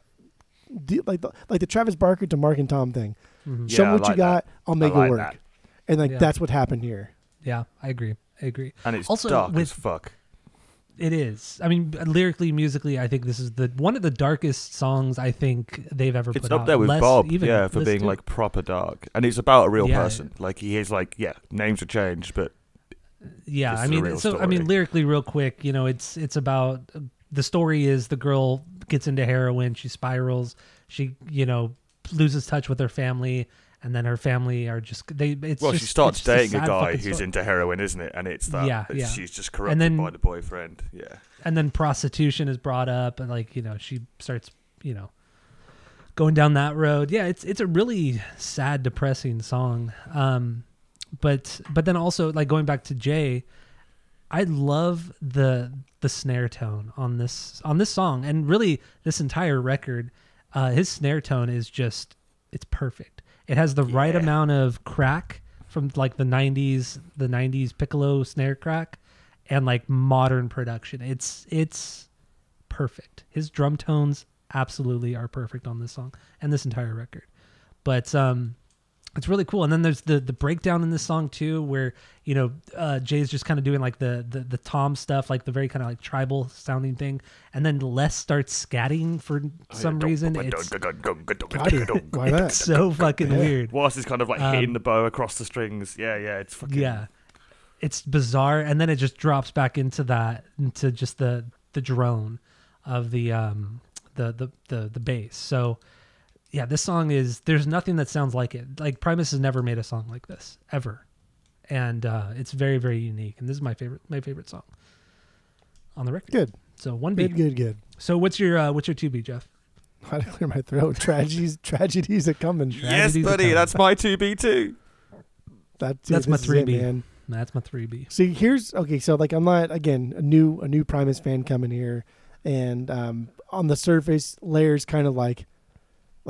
like the Travis Barker to Mark and Tom thing. Mhm. Show me Yeah, I what you like got. I'll make I like it work. that. And like Yeah. that's what happened here. Yeah, I agree. And it's Also, dark with- as fuck. It is. I mean, lyrically, musically, I think this is one of the darkest songs I think they've ever It's put up out. there with Less Bob, even yeah, for being listed. like proper dark. And it's about a real Yeah. person. Like he is like, yeah, names have changed, but Yeah, This I is a mean, real so I story. mean, lyrically, real quick, it's about the story is the girl gets into heroin, she spirals, she loses touch with her family, and then her family are just she starts dating a guy who's into into heroin, isn't it? And it's that Yeah, that yeah. she's just corrupted And then- by the boyfriend. Yeah. and then prostitution is brought up, and she starts going down that road. Yeah, it's a really sad, depressing song. But then also like going back to Jay, I love the snare tone on this song, and really this entire record. His snare tone is just, it's perfect. It has the right amount of crack from like the 90s piccolo snare crack, and like modern production. It's perfect. His drum tones absolutely are perfect on this song and this entire record. But it's really cool. And then there's the breakdown in this song too, where Jay's just kind of doing like the tom stuff, like the very kind of like tribal sounding thing, and then Les starts scatting for some reason. It's Why not? so fucking weird. Whilst he's kind of like hitting the bow across the strings. It's fucking it's bizarre, and then it just drops back into just the drone of the bass. So yeah, this song there's nothing that sounds like it. Like Primus has never made a song like this ever. And it's very, very unique. And this is my favorite song on the record. Good. So 1B. Good. So what's your 2B, Jeff? How to clear my throat. Tragedies are coming. Yes, buddy, that's my 2B too. That's my 3B, man. That's my 3B. See, so like I'm not, again, a new Primus fan coming here, and on the surface, Layer's kind of like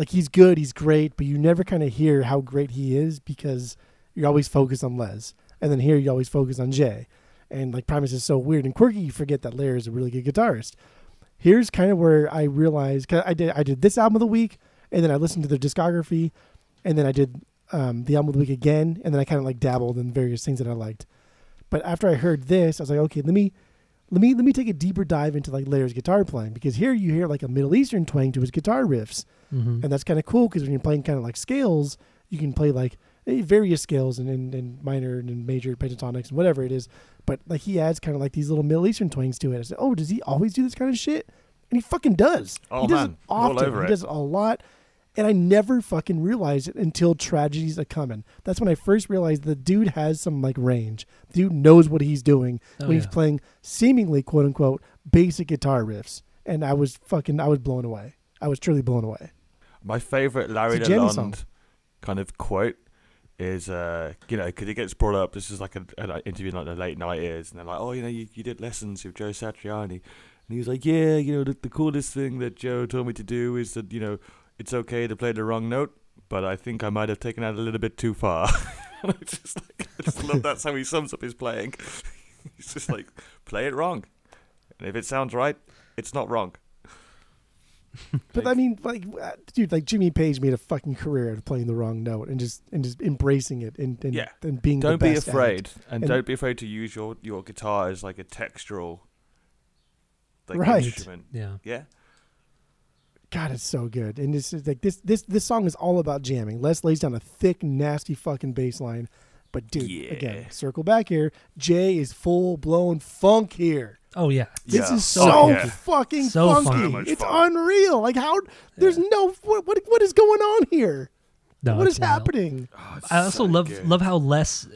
he's good, he's great, but you never kind of hear how great he is because you're always focused on Les, and then here you always focus on Jay, and like Primus is so weird and quirky, you forget that Layer is a really good guitarist. Here's kind of where I realized, cause I did this album of the week, and then I listened to their discography, and then I did the album of the week again, and then I kind of like dabbled in various things that I liked. But after I heard this, I was like, okay, let me take a deeper dive into like Layer's guitar playing, because here you hear like a Middle Eastern twang to his guitar riffs. Mm-hmm. And that's kind of cool because when you're playing kind of like scales, you can play like various scales and minor and major pentatonics and whatever it is. But like he adds kind of like these little Middle Eastern twangs to it. I said, oh, does he always do this kind of shit? And he fucking does. Oh, he does it often. All over he does it a lot. And I never fucking realized it until Tragedies Are Coming. That's when I first realized the dude has some like range. The dude knows what he's doing when he's playing seemingly quote unquote basic guitar riffs. And I was blown away. I was truly blown away. My favorite Larry Lalonde kind of quote is, because it gets brought up. This is like an interview in like the late 90s, and they're like, oh, you did lessons with Joe Satriani. And he was like, yeah, the coolest thing that Joe told me to do is that, it's okay to play the wrong note, but I think I might have taken that a little bit too far. And I just love that's how he sums up his playing. He's just like, play it wrong. And if it sounds right, it's not wrong. But I mean, like, dude, like Jimmy Page made a fucking career out of playing the wrong note and just embracing it and being don't the be best afraid, at it. and don't be afraid to use your guitar as like a textural instrument. Yeah. God, it's so good, and this is like this song is all about jamming. Les lays down a thick, nasty fucking bass line, but dude, again, circle back here. Jay is full blown funk here. Oh yeah, this is so fucking so funky. It's unreal. Like how there's no what is going on here? No, what is happening? Oh, I also love how Les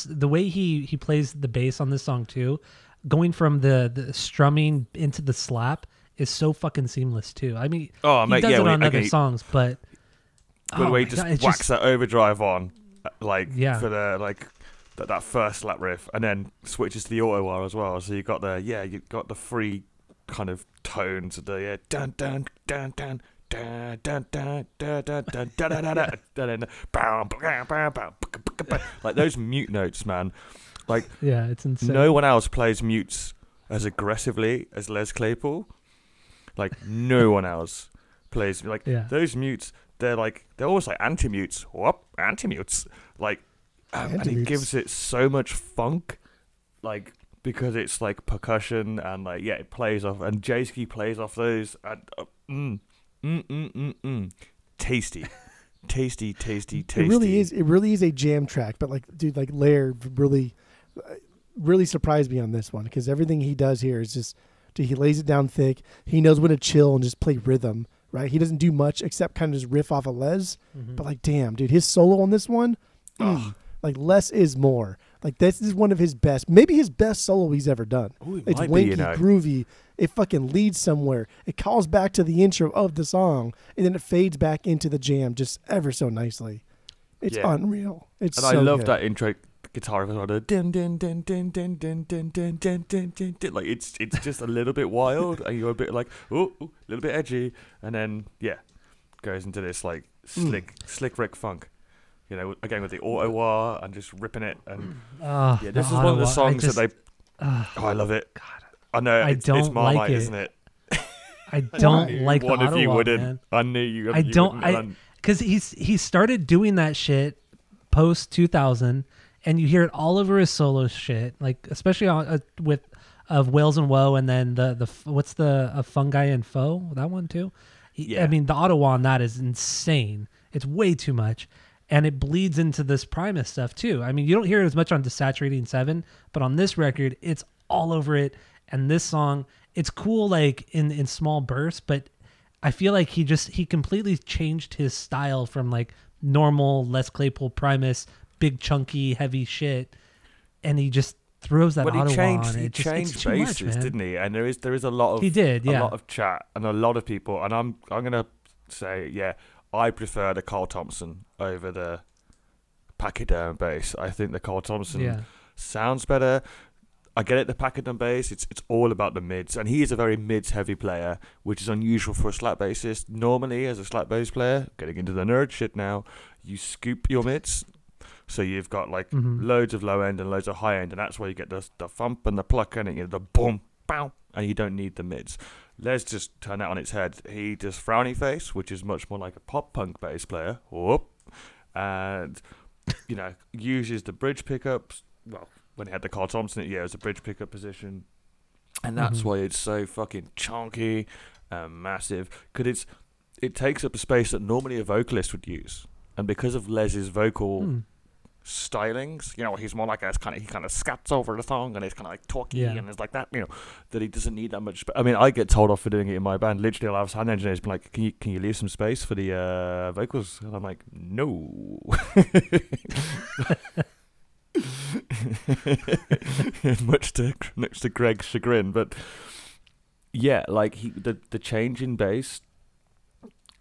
the way he plays the bass on this song too, going from the strumming into the slap is so fucking seamless too. I mean, he does it on other songs, but the way he just whacks that overdrive on, for the that first slap riff, and then switches to the auto wire as well. So you got the free kind of tones of the dun dun dun dun. Like those mute notes, man. Like it's insane. No one else plays mutes as aggressively as Les Claypool. Like no one else plays those mutes. They're almost like anti-mutes. Whoop, anti-mutes. Like. And he gives it so much funk, like because it's like percussion and it plays off, and Jayski plays off those. And, tasty. It really is. It really is a jam track. But like, dude, like Lair really surprised me on this one because everything he does here is just, dude, he lays it down thick. He knows when to chill and just play rhythm. Right? He doesn't do much except kind of just riff off of Les. Mm-hmm. But like, damn, dude, his solo on this one. Like less is more. Like this is one of his best, maybe his best solo he's ever done. Ooh, it's wanky, groovy. It fucking leads somewhere. It calls back to the intro of the song, and then it fades back into the jam just ever so nicely. It's unreal. It's and so I love good. that intro guitar on a din din din din din din din din din din din din. Like it's just a little bit wild, and you're a bit like a little bit edgy, and then goes into this like slick Rick funk. You know, again with the auto wah and just ripping it, and this is one of the songs that they. I love it. God, I know it's Marmite, like isn't it? I don't like the one of you wouldn't. Man. I knew you. I don't. Because he started doing that shit post 2000, and you hear it all over his solo shit, like especially on with Whales and Woe, and then the what's the Fungi and Foe, that one too. I mean the Ottawa on that is insane. It's way too much, and it bleeds into this Primus stuff too. I mean you don't hear it as much on Desaturating 7, but on this record it's all over it. And this song, it's cool like in small bursts, but I feel like he completely changed his style from like normal Les Claypool Primus, big chunky heavy shit, and he just throws that Ottawa on it. He changed bases, didn't he? And there is a lot of a lot of chat and a lot of people, and I'm gonna say I prefer the Carl Thompson over the Pachyderm bass. I think the Carl Thompson sounds better. I get it, the Pachyderm bass, it's all about the mids, and he is a very mids-heavy player, which is unusual for a slap bassist. Normally, as a slap bass player, getting into the nerd shit now, you scoop your mids, so you've got like loads of low end and loads of high end, and that's where you get the thump and the pluck and the boom, bow, and you don't need the mids. Let's just turn that on its head. He does Frowny Face, which is much more like a pop punk bass player, and uses the bridge pickups. Well, when he had the Carl Thompson, it was a bridge pickup position, and that's why it's so fucking chunky and massive. Because it takes up a space that normally a vocalist would use, and because of Les's vocal stylings, he's more like he kind of scats over the song, and it's kind of like talky and it's like that, that he doesn't need that much. I mean, I get told off for doing it in my band. Literally, I'll have sound engineers be like, "Can you leave some space for the vocals?" And I'm like, "No." much to Greg's chagrin, but like the change in bass,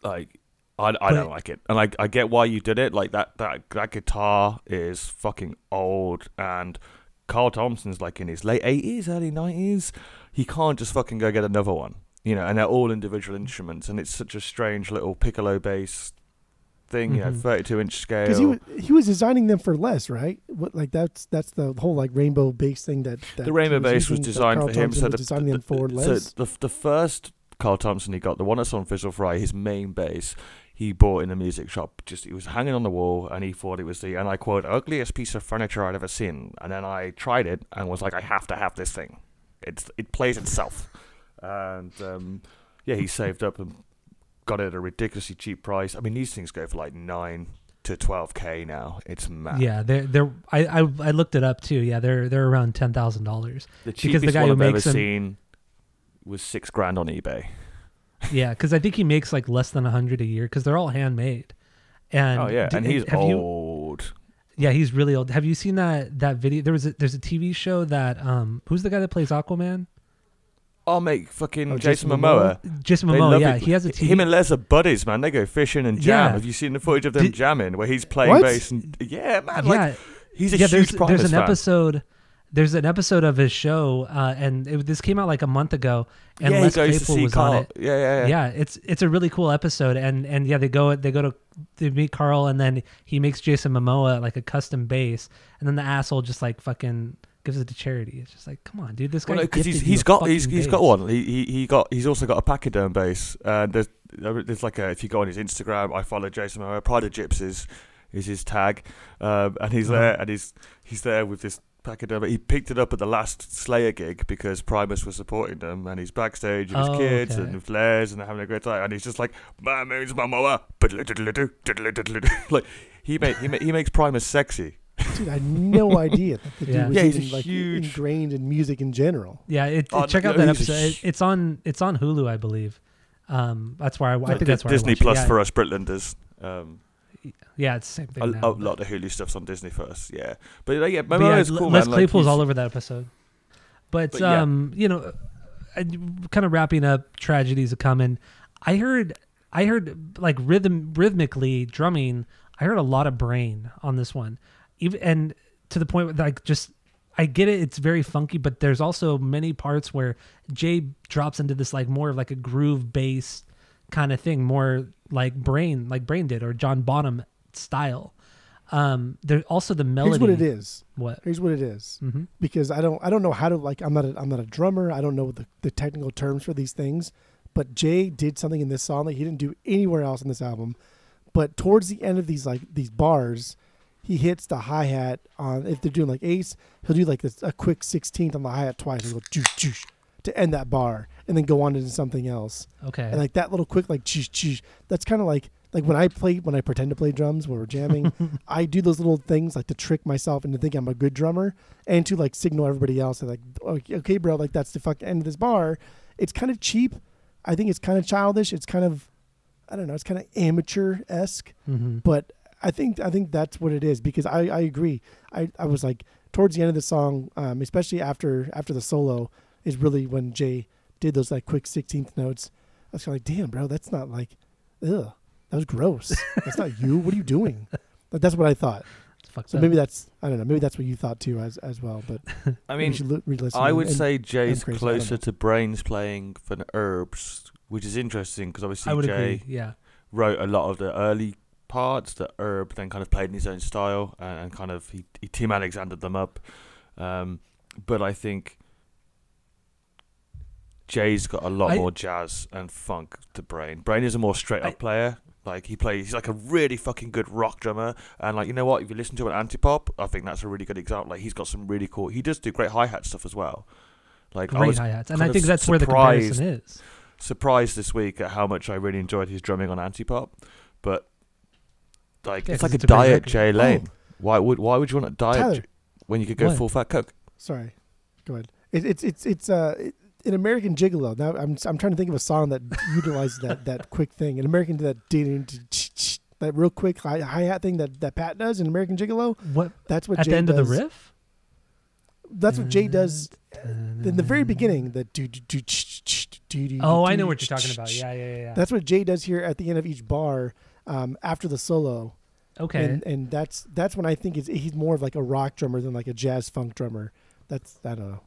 like I don't like it, and I get why you did it. Like that guitar is fucking old, and Carl Thompson's like in his late 80s, early 90s. He can't just fucking go get another one, and they're all individual instruments, and it's such a strange little piccolo bass thing, 32-inch scale. Because he was designing them for Les, right? That's the whole like rainbow bass thing that the rainbow bass was designed for him. So designing them for Les. So the first Carl Thompson he got, the one that's on Fizzle Fry, his main bass, he bought in a music shop. Just it was hanging on the wall, and he thought it was the, and I quote, ugliest piece of furniture I'd ever seen. And then I tried it and was like, I have to have this thing. It plays itself. And he saved up and got it at a ridiculously cheap price. I mean, these things go for like 9 to 12K now. It's mad. Yeah, they're. I looked it up too. Yeah, they're around $10,000. The cheapest one I've ever seen was $6,000 on eBay. Yeah, because I think he makes like less than 100 a year because they're all handmade. And and he's old. He's really old. Have you seen that video? There's a TV show that who's the guy that plays Aquaman? Oh, mate, fucking Jason Momoa. Jason Momoa, he has a TV. Him and Les are buddies, man. They go fishing and jam. Have you seen the footage of them jamming where he's playing bass? And man, he's a huge Primus fan. There's an episode of his show, and this came out like a month ago, and Les Claypool was on it. Yeah, it's a really cool episode, and they go to meet Carl, and then he makes Jason Momoa like a custom bass, and then the asshole just like fucking gives it to charity. It's just like, come on, dude, this guy. Because he's got one. He's also got a Pachyderm bass. There's like if you go on his Instagram, I follow Jason Momoa. Pride of Gypsies is his tag, and he's there, and he's there with this Pachyderm. He picked it up at the last Slayer gig because Primus was supporting them, and he's backstage with his kids and with Les, and they're having a great time. And he's just like, "My name's Momoa," like he makes Primus sexy. Dude, I had no idea that the dude was even like ingrained in music in general. Yeah, check out that episode. It's on Hulu, I believe. That's why I think that's why Disney Plus for us Britlanders. Yeah, it's the same thing. A lot of Hulu stuff's on Disney First, but Momoa is cool. Les Claypool's all over that episode. But kind of wrapping up tragedies are coming. I heard like rhythmically drumming. I heard a lot of brain on this one. And to the point where like just I get it, it's very funky, but there's also many parts where Jay drops into this like more of like a groove bass kind of thing, more like Brain did, or John Bonham style. There's also the melody. Here's what it is. What? Here's what it is. Mm-hmm. Because I don't know how to, like, I'm not a drummer. I don't know the technical terms for these things. But Jay did something in this song that he didn't do anywhere else in this album. But towards the end of these bars, he hits the hi-hat on, if they're doing like Ace, he'll do like a quick 16th on the hi-hat twice. He'll go choosh, choosh, to end that bar and then go on into something else. Okay. And like that little quick like choosh, choosh, that's kind of like when I pretend to play drums when we're jamming, I do those little things like to trick myself into thinking I'm a good drummer and to like signal everybody else that like, okay, bro, like that's the fucking end of this bar. It's kind of cheap. I think it's kind of childish. It's kind of, I don't know, it's kind of amateur-esque, but I think that's what it is, because I agree. I was like, towards the end of the song, especially after the solo, is really when Jay did those like quick 16th notes. I was kind of like, damn, bro, that's not like, ugh, that was gross. That's not you. What are you doing? Like, that's what I thought. So maybe that's, I don't know, maybe that's what you thought too as well. But I mean, I would say Jay's closer to Brain's playing for the Herbs, which is interesting because obviously Jay wrote a lot of the early parts that Herb then kind of played in his own style, and kind of he Tim Alexandered them up. But I think Jay's got a lot more jazz and funk to Brain. Brain is a more straight up player. Like he's like a really fucking good rock drummer, and like, you know what, if you listen to an anti-pop, I think that's a really good example. Like he's got some really cool. He does do great hi-hat stuff as well. Like great hi-hats, and I think that's where the comparison is. Surprised this week at how much I really enjoyed his drumming on anti-pop, but like it's like a diet Jay Lane. Why would you want a diet Tyler, when you could go full fat Coke? Sorry, go ahead. It's an American Gigolo. Now I'm trying to think of a song that utilizes that quick thing. An American that real quick hi-hat thing that Pat does in American Gigolo. What? That's what at Jay the end does. of the riff. That's what Jay does in the very beginning. Oh, I know what you're talking about. Yeah. That's what Jay does here at the end of each bar, after the solo. Okay. And that's when I think he's more of like a rock drummer than like a jazz funk drummer. I don't know.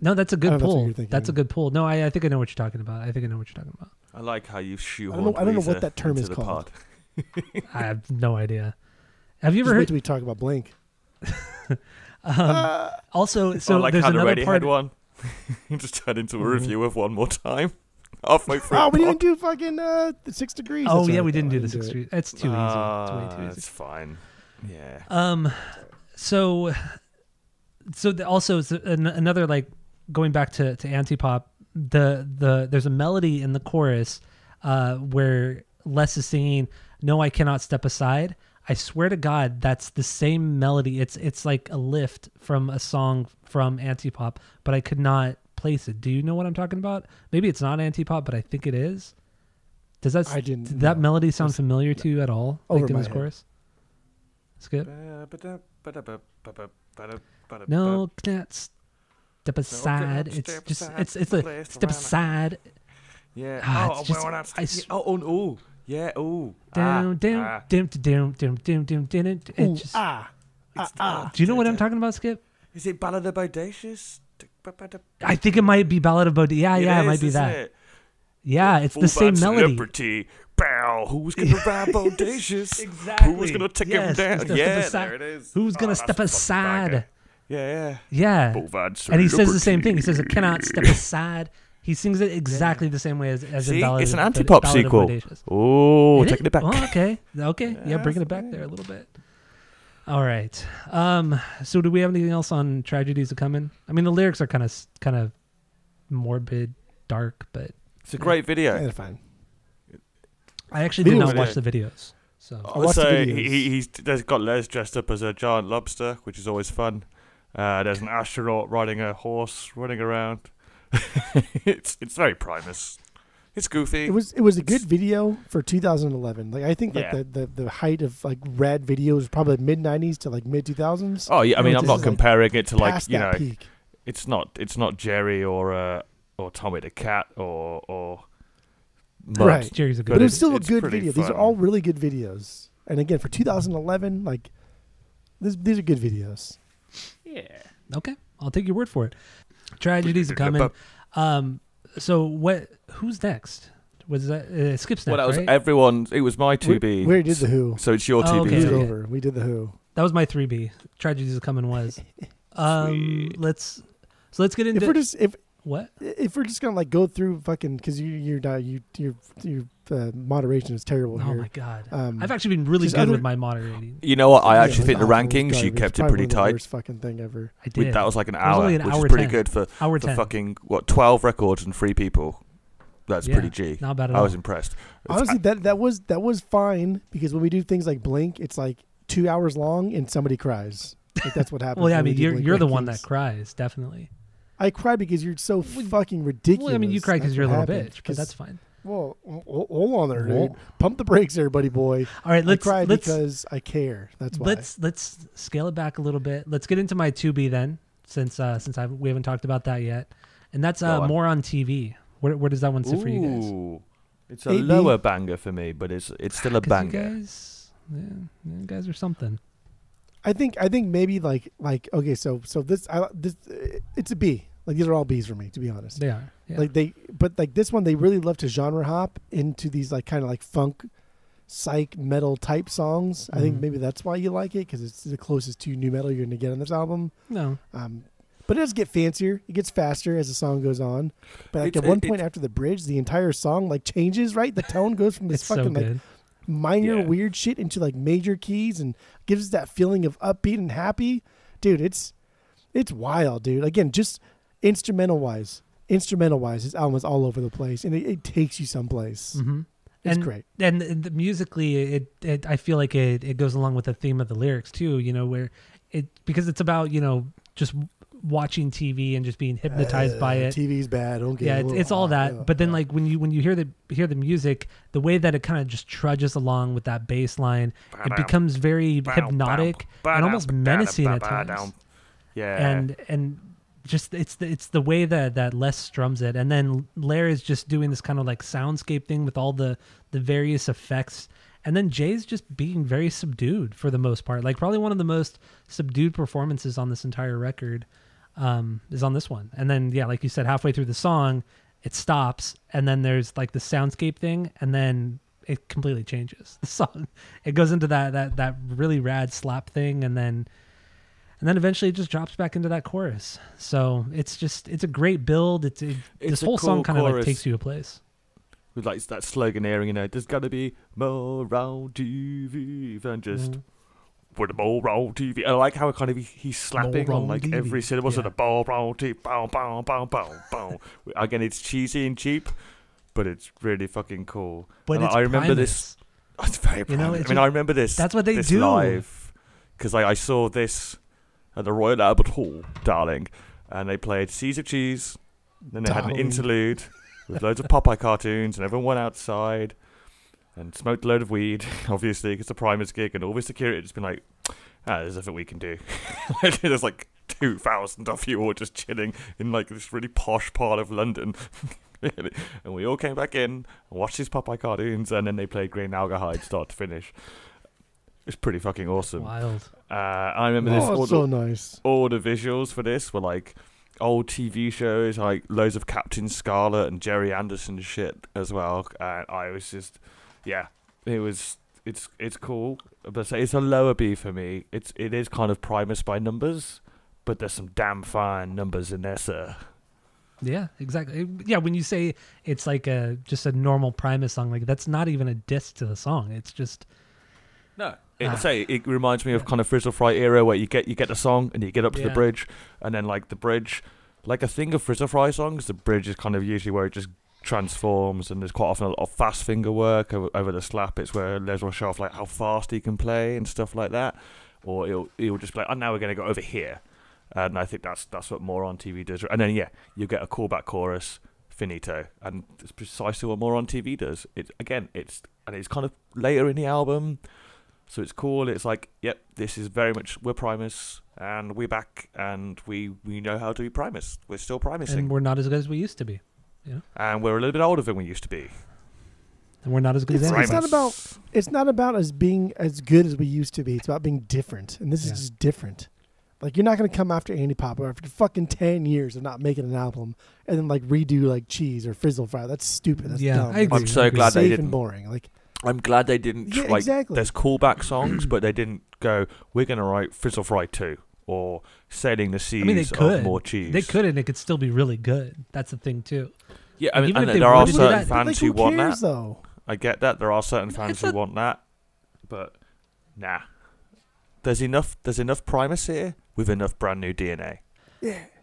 No, that's a good pull. That's a good pull. No, I think I know what you're talking about. I like how you shoehorned. I don't know what that term is called. I have no idea. Have you ever heard? Wait till we talk about Blink. Also, so like there's another part. One. Just turned into a review of One More Time. Halfway through. Oh, we didn't do fucking the 6 Degrees. Oh yeah, we didn't do the 6 Degrees. It's too easy. It's way too easy. It's fine. Yeah. Also another, like, going back to anti-pop, there's a melody in the chorus where Les is singing, "No, I cannot step aside." I swear to God, that's the same melody. It's like a lift from a song from anti-pop, but I could not place it. Do you know what I'm talking about? Maybe it's not anti-pop, but I think it is. Did that melody sound familiar to you at all? Like in this chorus? Skip. No, can't step aside. It's just it's a step aside. Yeah. Yeah. Oh. Down. Do you know what I'm talking about, Skip? Is it Ballad of Bodacious? I think it might be Ballad of Bodacious. Yeah, it might be that. It? Yeah, it's the same melody. Liberty. Bow. Who's gonna ride Bodacious? Exactly. Who's gonna take him down? Yeah, there it is. Who's gonna step aside? Yeah. And he says the same thing. He says, "I cannot step aside." He sings it exactly the same way as in Ballad. It's an anti-pop sequel. Oh, taking it back. Oh, okay. Yeah, bringing it back there a little bit. All right. So do we have anything else on Tragedies Are Coming? I mean, the lyrics are kind of morbid, dark, but it's a great video. Yeah, they're fine. I actually did not watch the videos. So he's got Les dressed up as a giant lobster, which is always fun. There's an astronaut riding a horse running around. It's very Primus. It's goofy. It was a good video for 2011. Like, I think like the height of like rad videos was probably mid 90s to like mid 2000s. Oh yeah, I mean, I'm not comparing it to like, you know, peak. It's not Jerry or Tommy the Cat or Mud. Right. Jerry's a good, but it's still a good video. Fun. These are all really good videos. And again, for 2011, like these are good videos. Yeah. Okay, I'll take your word for it. Tragedies are coming. So what? Who's next? Was that Skip's next? Well, that was right? everyone. It was my 2B. We already did the Who. So it's your 2B. Okay, Moved okay. over. We did the Who. That was my 3B. Tragedies are coming was. Let's get into what? If we're just gonna like go through fucking because your moderation is terrible Oh here. my god! I've actually been really good with my moderating. You know what? I actually think the awful. It was rankings, you garbage. kept it Probably pretty one of the tight. worst fucking thing ever. I did. That was like an It was hour, only which an is hour pretty 10. good for Hour 10. fucking 12 records and 3 people. That's Yeah, pretty G. not bad at I all. was impressed. Honestly, that was fine because when we do things like Blink, it's like 2 hours long and somebody cries. Like that's what happens. Well, yeah, I when we mean, do Blink you're the one that rankings. cries, definitely. I cry because you're so fucking ridiculous. Well, I mean, you cry because That's you're a what little happens. bitch, but that's fine. Well, hold on there, dude. Whoa. Pump the brakes, there, buddy boy. All right, I cry because I care. That's why. Let's scale it back a little bit. Let's get into my 2B then, since we haven't talked about that yet, and that's more on TV. Where does that one sit for you guys? Ooh. It's a 8B. lower banger for me, but it's still a 'Cause banger. You guys are something. I think maybe like okay, so this it's a B. Like these are all B's for me, to be honest. They are. Yeah. But this one they really love to genre hop into these like kind of like funk, psych metal type songs. I think maybe that's why you like it because it's the closest to new metal you're gonna get on this album. No. But it does get fancier. It gets faster as the song goes on. But like at one point after the bridge, the entire song like changes. Right, the tone goes from this It's so fucking like good. minor weird shit into like major keys and gives us that feeling of upbeat and happy. Dude, it's wild, dude. Again, just instrumental wise, this album is all over the place and it takes you someplace. Mm-hmm. It's great. And musically, it I feel like it goes along with the theme of the lyrics too. You know, where because it's about just watching TV and just being hypnotized by it. TV's bad. Don't get it's all that. But then like when you hear the music, the way that it kind of just trudges along with that bass line, it becomes very hypnotic and almost menacing at times. Yeah. And just it's the way that Les strums it, and then Lair is just doing this kind of like soundscape thing with all the various effects. And then Jay's just being very subdued for the most part. Like probably one of the most subdued performances on this entire record is on this one. And then, yeah, like you said, halfway through the song, it stops. And then there's like the soundscape thing. And then it completely changes the song. It goes into that really rad slap thing. And then eventually it just drops back into that chorus. So it's a great build. This whole song kind of like takes you a place. With like that sloganeering, there's gotta be more on TV than just with the more on TV. I like how kind of he's slapping on like TV. every syllable. So the ball on TV, bow, bow, bow, bow, bow. Again, it's cheesy and cheap, but it's really fucking cool. But and it's I remember Primus. this. It's very Primus. I remember this. That's what they this do live because I saw this at the Royal Albert Hall, darling, and they played Caesar Cheese. Then they had an interlude with loads of Popeye cartoons, and everyone went outside and smoked a load of weed, obviously, because it's a Primus gig, and all the security had just been like, there's nothing we can do. There's like 2,000 of you all just chilling in like this really posh part of London. And we all came back in and watched these Popeye cartoons, and then they played Green Naugahyde start to finish. It's pretty fucking awesome. Wild. I remember this. Oh, so nice. All the visuals for this were like old TV shows, like loads of Captain Scarlet and Jerry Anderson shit as well. And I was just, it's cool. But it's a lower B for me. It is kind of Primus by numbers, but there's some damn fine numbers in there, sir. Yeah, exactly. Yeah, when you say it's like just a normal Primus song, like that's not even a diss to the song. It's just no. It reminds me of kind of Frizzle Fry era where you get the song and you get up to the bridge, and then like the bridge, like a thing of Frizzle Fry songs, the bridge is kind of usually where it just transforms, and there's quite often a lot of fast finger work over the slap. It's where Les will show off like how fast he can play and stuff like that, or he'll just be like, now we're going to go over here, and I think that's what More on TV does. And then you get a callback chorus, finito, and it's precisely what More on TV does. It's kind of later in the album. So it's cool. It's like, yep, this is very much, we're Primus, and we're back, and we know how to be Primus. We're still Primusing. And we're not as good as we used to be. Yeah. And we're a little bit older than we used to be. And we're not as good as It's anyone. not about us being as good as we used to be. It's about being different. And this is just different. Like, you're not going to come after Andy Pop after fucking 10 years of not making an album and then, like, redo, like, Cheese or Frizzle Fry. That's stupid. That's dumb. I agree. I'm so glad they safe didn't. and boring. Like, I'm glad they didn't. Yeah, Like, exactly. there's callback songs, but they didn't go, we're going to write Frizzle Fry 2 or Sailing the Seas I mean, they could. of More Cheese. They could, and it could still be really good. That's the thing, too. Yeah, I mean, even and if they there are were to do certain that- fans like, who want cares, that. though? I get that. There are certain fans who want that. But, nah. There's enough Primus here with enough brand new DNA.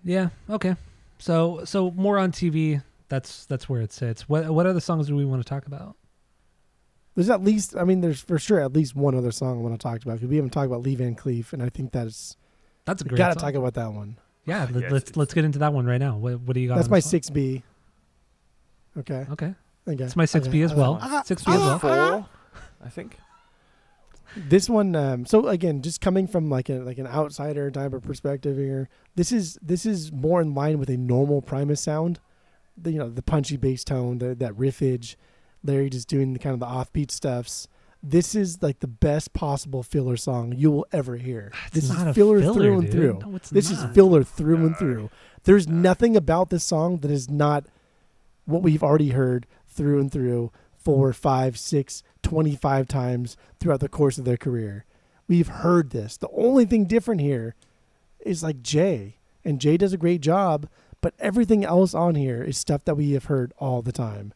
Yeah. Okay. So more on TV. That's where it sits. What other songs do we want to talk about? There's at least, I mean, there's for sure at least one other song I want to talk about because we haven't talked about Lee Van Cleef, and I think that's a great got to song. talk about that one. Yeah. Yes, Let's get into that one right now. What do you got? That's on my the song? 6B. Okay. Okay. Okay. It's my 6B as well. 6B as well. 4, I think. This one, so again, just coming from like an outsider type of perspective here, this is more in line with a normal Primus sound. The punchy bass tone, that riffage, Larry just doing the kind of the offbeat stuffs. This is like the best possible filler song you will ever hear. It's This not is a filler filler, through and dude. through. No, it's This not. is filler through and through. There's nothing about this song that is not what we've already heard through and through 4, 5, 6, 25 times throughout the course of their career. We've heard this. The only thing different here is like Jay. And Jay does a great job, but everything else on here is stuff that we have heard all the time.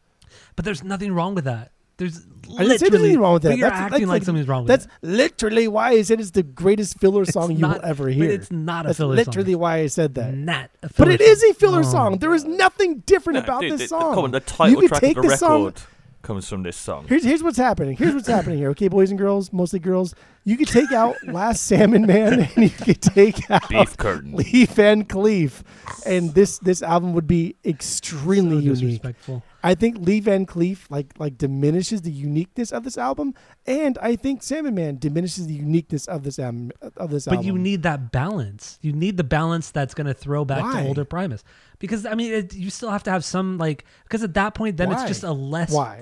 But there's nothing wrong with that. There's I didn't say there's anything wrong with that. But you're That's- acting that's like like- something's wrong with That's it. literally why I said it's the greatest filler song you not- will ever But hear. it's not a That's filler literally song. why I said that. Not a But filler it is a filler No. song. There is nothing different No, about dude, this song. Come on, the title could track take of the this song- record comes from this song. Here's what's happening. Here's what's happening here. Okay, boys and girls, mostly girls. You could take out Last Salmon Man, and you could take out Beef curtain. Lee Van Cleef, and this album would be extremely So unique. disrespectful. I think Lee Van Cleef like diminishes the uniqueness of this album, and I think Salmon Man diminishes the uniqueness of this album. But you need that balance. You need the balance that's going to throw back Why? to older Primus. Because I mean, you still have to have some because at that point, then it's Why? just a less. Why?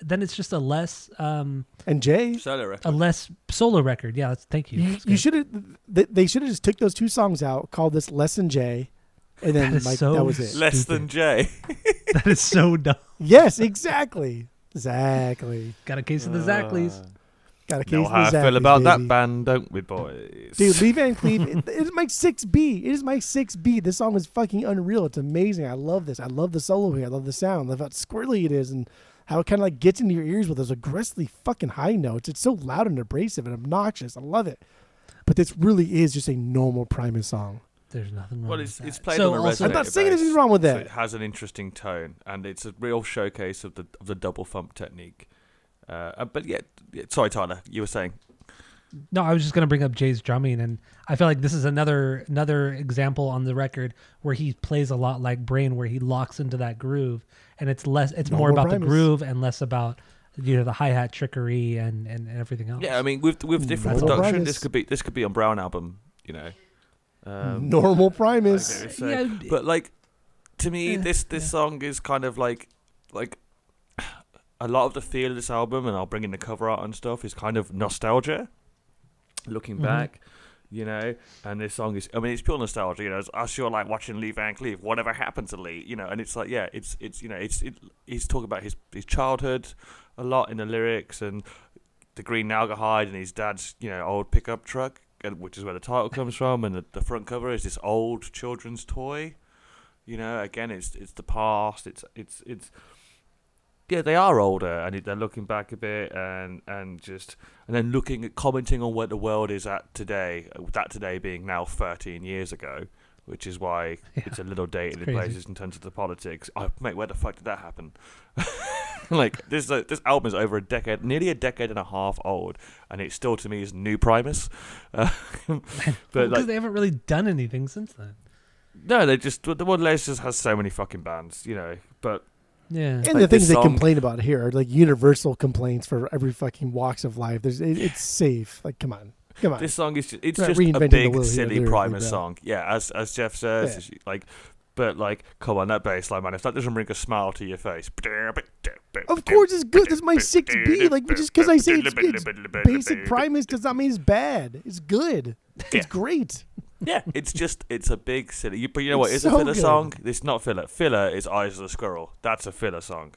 Then it's just a less. and Jay. Solo record. A less solo record. Yeah, thank you. That's You good. should have. They should have just took those two songs out, called this Less Than J, and then That is like so that was it. Less Stupid. than Jay. That is so dumb. Yes, exactly. Got a case of the Zackleys. Got a case Know of how the I feel Zappies, about baby. that band, don't we, boys? Dude, Lee Van Cleef, it is my 6B. It is my 6B. This song is fucking unreal. It's amazing. I love this. I love the solo here. I love the sound. I love how squirrely it is and how it kind of like gets into your ears with those aggressively fucking high notes. It's so loud and abrasive and obnoxious. I love it. But this really is just a normal Primus song. There's nothing wrong Well, with it's that. played So on a also- resonator I'm not saying bass, anything wrong with so that. it has an interesting tone, and it's a real showcase of the double thump technique. But yeah, sorry, Tyler, you were saying. No, I was just gonna bring up Jay's drumming, and I feel like this is another example on the record where he plays a lot like Brain, where he locks into that groove, and it's more Normal about the Primus. groove and less about the hi-hat trickery and everything else. Yeah, I mean, with different Normal production, Primus. this could be on Brown album, Normal Primus. Okay, so- Yeah, but like to me, Yeah, this song is kind of like a lot of the feel of this album, and I'll bring in the cover art and stuff, is kind of nostalgia. Looking back, and this song is, I mean, it's pure nostalgia. I sure like watching Lee Van Cleef. Whatever happened to Lee, and it's like, yeah, it's he's talking about his childhood a lot in the lyrics, and the Green Naugahyde and his dad's old pickup truck, which is where the title comes from, and the front cover is this old children's toy. Again, it's the past. It's yeah, they are older, and they're looking back a bit, and then commenting on where the world is at today. That today being now 13 years ago, which is why it's a little dated in crazy. places in terms of the politics. Mate, where the fuck did that happen? Like this album is over nearly a decade and a half old, and it still to me is new Primus. But because they haven't really done anything since then. no, the one Les just has so many fucking bands, but. Yeah, And Like the things this they song- complain about here are like universal complaints for every fucking walks of life. It's safe. Like, come on. This song is it's Not just a reinventing the big wheel here, silly lyrically, Primus bro. song. Yeah, as Jeff says, but come on, that bass line, man. If that doesn't bring a smile to your face, Of course, it's good. That's my 6B. Like, just because I say it's basic Primus does not mean it's bad. It's good. It's great. Yeah, it's a big silly. But you know what? It's It's so a filler good. song. It's not filler. Filler is Eyes of the Squirrel. That's a filler song.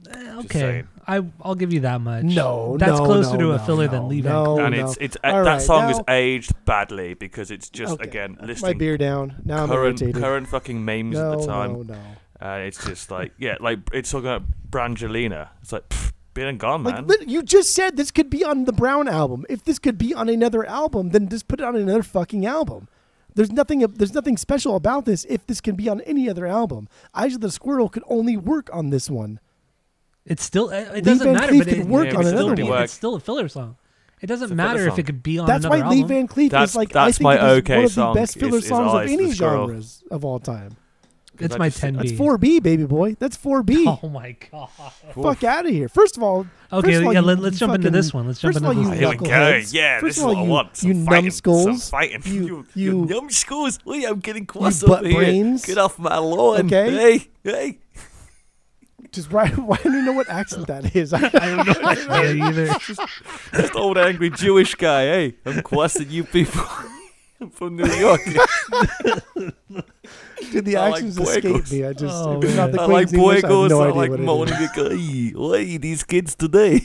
Okay, saying. I'll give you that much. No, that's no, closer no, to a no, filler no, than Leave no. Van. And Cleef. All that right, song is now- aged badly because it's just Okay. again My listing beer down. Now I'm irritated. current fucking memes no, at the time. No. It's just like like it's talking about Brangelina. It's like been and gone, man. You just said this could be on the Brown album. If this could be on another album, then just put it on another fucking album. There's nothing special about this if this can be on any other album. Eyes of the Squirrel could only work on this one. It's still it Lee doesn't Van matter, Cleef but could it work Yeah, on but another still one. it's still a filler song. It doesn't It's a filler matter if song. it could be on That's another why Lee album. Van Cleef That's- is like that's I think my it is okay one of the song best filler is songs of Eyes of any the Squirrel. genres of all time. It's I my just- 10B. That's 4B, baby boy. That's 4B. Oh my god. Fuck out of here. First of all, Okay, you let's jump into fucking- this one. Let's jump first of into all, this you one. Here we go. knuckleheads. Yeah, First this is of all, what I want. you Some fighting. numbskulls. Some fighting. You- You numbskulls. Oh, yeah, I'm getting cross butt over here. brains. Get off my lawn. Okay. Hey. Just why don't you know what accent that is? I have no idea either. Just old angry Jewish guy. Hey, I'm crossing you people. I'm from New York. Dude, the I like accents Boygos. escape me. I just Oh, if it's not the I like Queen's English, I have Boygos. no I idea like what it moaning is. the guy. Hey, these kids today.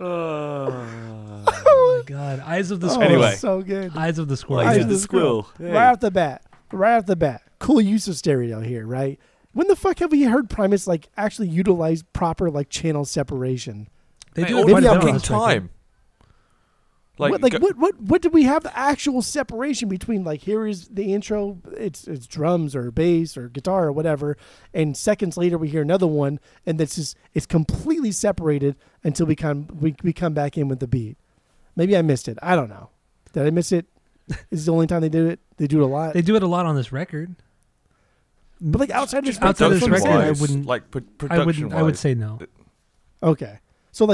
Oh my god. Eyes of the Oh, Squirrel. Anyway. so good. Eyes of the Squirrel. Eyes Eyes of of the the squirrel. Hey. Right off the bat, cool use of stereo here, right? When the fuck have we heard Primus like actually utilize proper like channel separation? They do all it maybe quite a I'm bit on wrong. this record. time. What did we have the actual separation between like here is the intro, it's drums or bass or guitar or whatever, and seconds later we hear another one, and it's completely separated until we come back in with the beat. Maybe I missed it. I don't know. Did I miss it? Is it the only time they do it? They do it a lot. They do it a lot on this record. But like outside this Outside this record, record, I Production-wise, wouldn't- like production. I would say no. Okay. So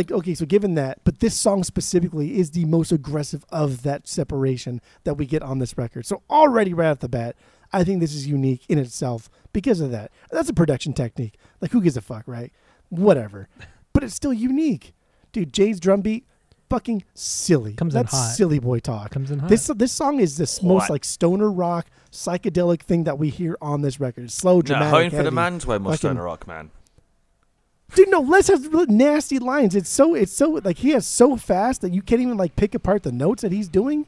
given that, but this song specifically is the most aggressive of that separation that we get on this record. So already right off the bat, I think this is unique in itself because of that. That's a production technique. Like who gives a fuck, right? Whatever. But it's still unique. Dude, Jay's drum beat, fucking silly. Comes in That's hot. silly boy talk. Comes in hot. This song is the most Hot. like stoner rock, psychedelic thing that we hear on this record. It's slow, No, dramatic, Home for the heavy. Man's Way must Fucking- a rock, man. Dude, no, Les has really nasty lines. It's so like he has so fast that you can't even like pick apart the notes that he's doing.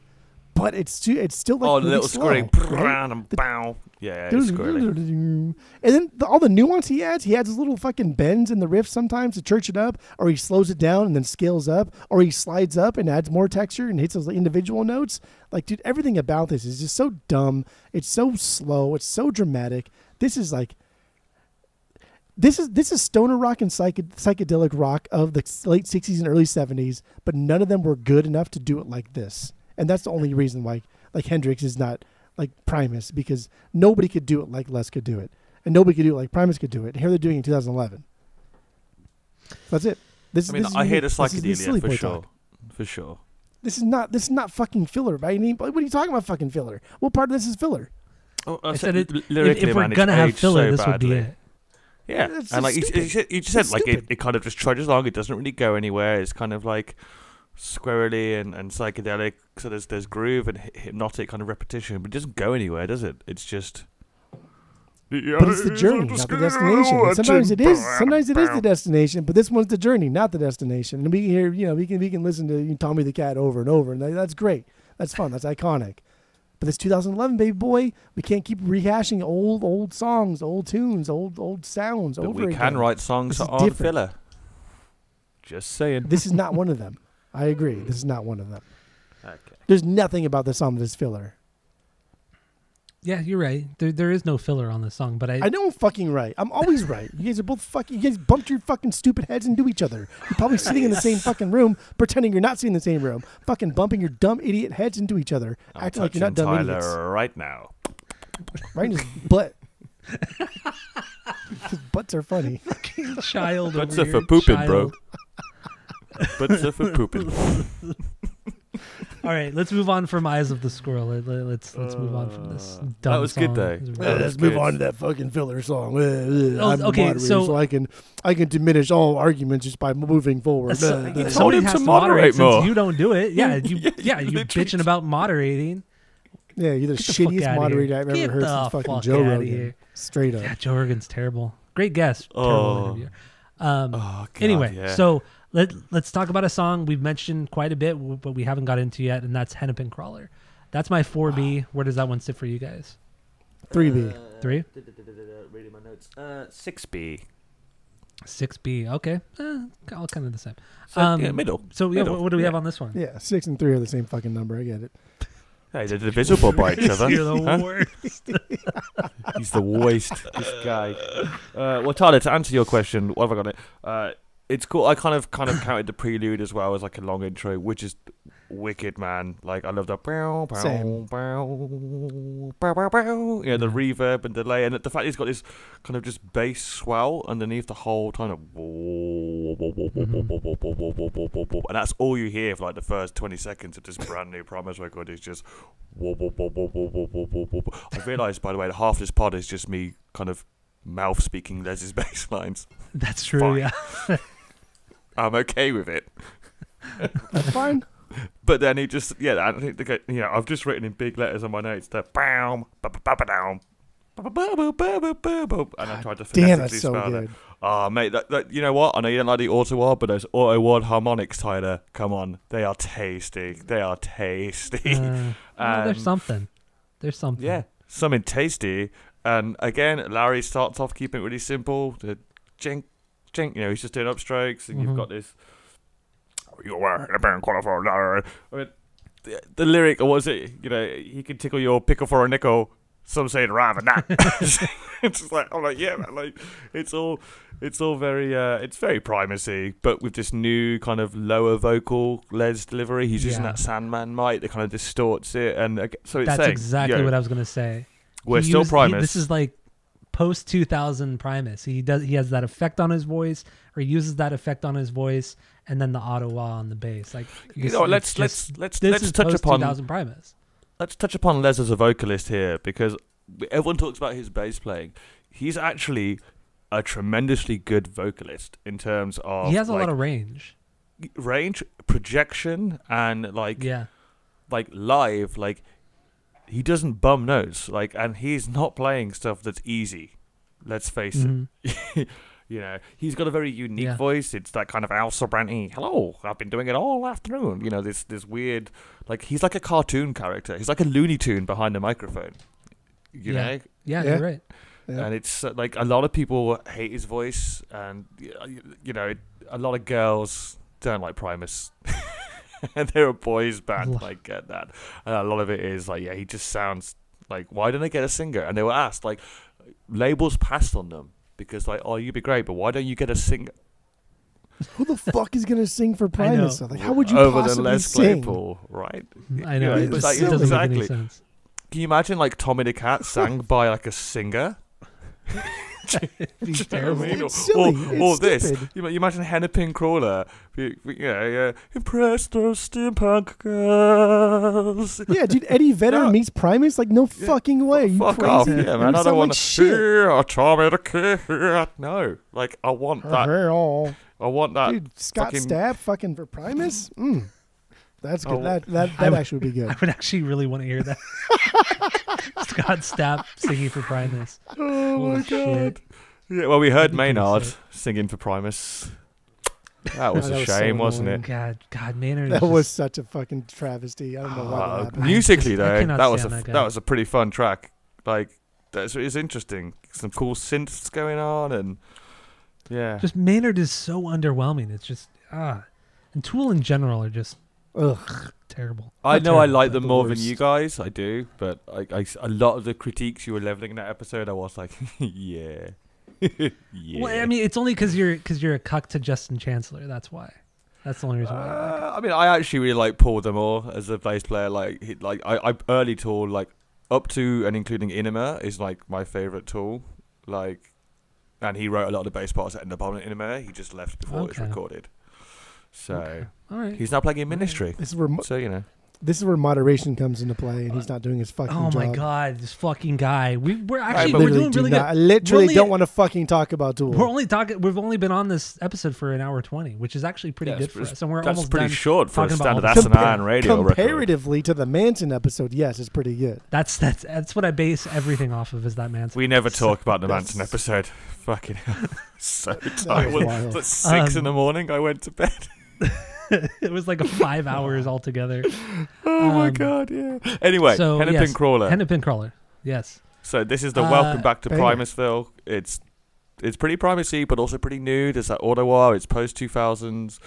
But it's still like Oh, the really little slow, screaming. right? And bow. Yeah, it's squirrely. And then all the nuance he adds his little fucking bends in the riff sometimes to church it up, or he slows it down and then scales up, or he slides up and adds more texture and hits those individual notes. Like, dude, everything about this is just so dumb. It's so slow. It's so dramatic. This is stoner rock and psychedelic rock of the late 60s and early 70s, but none of them were good enough to do it like this. And that's the only reason why like Hendrix is not like Primus, because nobody could do it like Les could do it. And nobody could do it like Primus could do it. And here they're doing it in 2011. That's it. I hear the this is silly psychedelia for boy sure. talk. For sure. This is not fucking filler, right? What are you talking about fucking filler? What part of this is filler? Oh, I said said if lyrically, we're man, it's gonna have aged filler, so this would be badly. it. Yeah, It's and like just you stupid. just said, It's like stupid. it kind of just trudges along. It doesn't really go anywhere. It's kind of like squirrely and psychedelic. So there's groove and hypnotic kind of repetition, but it doesn't go anywhere, does it? It's just. But it's the journey, not the destination. And sometimes it is the destination, but this one's the journey, not the destination. And we can hear, we can listen to Tommy the Cat over and over, and that's great. That's fun. That's iconic. But it's 2011, baby boy. We can't keep rehashing old songs, old tunes, old sounds But over we again. can write songs This that is aren't different. filler. Just saying. This is not one of them. I agree. This is not one of them. Okay. There's nothing about this song that is filler. Yeah, you're right. There is no filler on this song, but I know I'm fucking right. I'm always right. You guys are both fucking. You guys bumped your fucking stupid heads into each other. You're probably sitting in the same fucking room, pretending you're not sitting in the same room, fucking bumping your dumb idiot heads into each other, I'm acting like you're not touching dumb Tyler idiots. right now. Right in his butt. His butts are funny. child. Butts over are for here, pooping, bro. child. Butts are for pooping. All right, let's move on from Eyes of the Squirrel. Let's move on from this. Dumb That was good, song. though. It was Yeah, really- Let's move on to that fucking filler song. I'm okay, moderator, so- so I can diminish all arguments just by moving forward. Somebody told him has to to moderate since more. you don't do it. Yeah, you literally bitching about moderating. Yeah, you're the Get the fuck shittiest outta moderator here. I've ever Get heard the since fucking fuck Joe outta Rogan. here. Straight up. Yeah, Joe Rogan's terrible. Great guest, terrible Oh. interview. Oh, God, Anyway, yeah. so let's talk about a song we've mentioned quite a bit, but we haven't got into yet, and that's Hennepin Crawler. That's my 4B. Where does that one sit for you guys? 3B. 3? Reading my notes. 6B. 6B. Okay, all kind of the same. So, yeah, middle. So yeah, Middle. what do we have on this one? Yeah, 6 and 3 are the same fucking number. I get it. Hey, they're divisible by each other. You're the Huh? worst. He's the worst, this guy. Well, Tyler, to answer your question, what have I got it? It's cool. I kind of counted the prelude as well as like a long intro, which is wicked, man. Like I love the bow, bow, Same. bow, bow, bow, bow. Yeah, the reverb and delay, and the fact he's got this kind of just bass swell underneath the whole kind of, and that's all you hear for like the first 20 seconds of this brand new Primus record. Is just. I've realised, by the way, that half this pod is just me kind of mouth speaking Les's bass lines. That's true. Fine. Yeah. I'm okay with it. That's fine. But then he just, I think I've just written in big letters on my notes that bam, ba-ba-ba-ba-down, ba-ba-ba-ba-ba-ba-ba, and I tried to Damn, phonetically that's so spell good. it. Oh, mate, that you know what? I know you don't like the auto-wad, but those auto-wad harmonics, Tyler, come on. They are tasty. They are tasty. Well, there's something. There's something. Yeah, something tasty. And again, Larry starts off keeping it really simple. The jink, jink, he's just doing upstrokes, and you've got this. You were a band qualified, Larry. I mean, the lyric, or was it? He can tickle your pickle for a nickel. Some say it rather not. It's just like I'm like, yeah, man. Like it's all very, it's very Primacy, but with this new kind of lower vocal Les delivery. He's using that Sandman mic that kind of distorts it, and so it's that's saying, exactly what I was gonna say. We're still Primus. This is like post 2000 Primus. He has that effect on his voice, or he uses that effect on his voice, and then the auto wah on the bass. Like let's touch upon 2000 Primus. Let's touch upon Les as a vocalist here, because everyone talks about his bass playing. He's actually a tremendously good vocalist in terms of He has a lot of range, projection, and like live, like he doesn't bum notes, like, and he's not playing stuff that's easy. Let's face it. He's got a very unique voice. It's that kind of Al Sobranti. Hello, I've been doing it all afternoon. This weird, like he's like a cartoon character. He's like a Looney Tune behind the microphone. You know? Yeah, you're right. Yeah. And it's like a lot of people hate his voice, and a lot of girls don't like Primus. And they're a boys band, like, get that. And a lot of it is like, he just sounds like, why don't they get a singer? And they were asked, like, labels passed on them because, like, oh, you'd be great, but why don't you get a singer? Who the fuck is gonna sing for Primus? Like, how would you Other possibly than Les sing? Claypool, right? I know. Yeah, It it's doesn't make exactly. any sense. Can you imagine, like, Tommy the Cat sang by, like, a singer? He's terrible. It's silly. Or It's this. stupid. You imagine Hennepin Crawler. Impress those steampunk girls. Yeah, dude, Eddie Vedder meets Primus? Like, no fucking way. You Fuck crazy? off. Yeah, man. I don't want like to shit. hear Tommy the Cat. No. Like, I want that. I want that. Dude, Scott fucking- Stapp fucking for Primus? That's good. Oh. That actually would be I good. would actually really want to hear that. Scott Stapp singing for Primus. Oh, my Holy shit. God. Yeah, well, we heard That'd be pretty Maynard sick. singing for Primus. That was That a was so shame, wasn't annoying. it? God, Maynard. That is was just- such a fucking travesty. I don't know why that happened. Musically, I though, cannot that was stand that guy. that was a pretty fun track. Like, it's interesting. Some cool synths going on, and yeah. just Maynard is so underwhelming. It's just and Tool in general are just terrible. I Not know I terrible, like but them the more than worst. you guys. I do, but a lot of the critiques you were leveling in that episode, I was like, yeah. Yeah. Well, I mean, it's only because you're a cuck to Justin Chancellor. That's why. That's the only reason why. I like it. I mean, I actually really like Paul Damore as a bass player. Like, I early Tool, like up to and including Inema is like my favorite Tool. Like, and he wrote a lot of the bass parts that ended up on Inema. He just left before it was Okay. recorded. So All right. he's now playing in Ministry. This is where So This is where moderation comes into play, and he's not doing his fucking job. Oh my god, this fucking guy. We're doing really good. I literally don't want to fucking talk about Tool. We've only been on this episode for an hour 20, which is actually pretty good for us, and we're almost pretty done short for a standard about asinine radio record. Comparatively to the Manson episode, yes, it's pretty good. That's what I base everything off of. Is that Manson? We never talk about the Manson episode. Fucking hell, so tired. It was 6 in the morning. I went to bed. It was like 5 hours altogether. Oh my god, yeah. Anyway, so, Hennepin Crawler. Hennepin Crawler, yes. So this is the Welcome Back to Primusville. It's pretty Primus-y, but also pretty new. There's that Ottawa. It's post 2000s.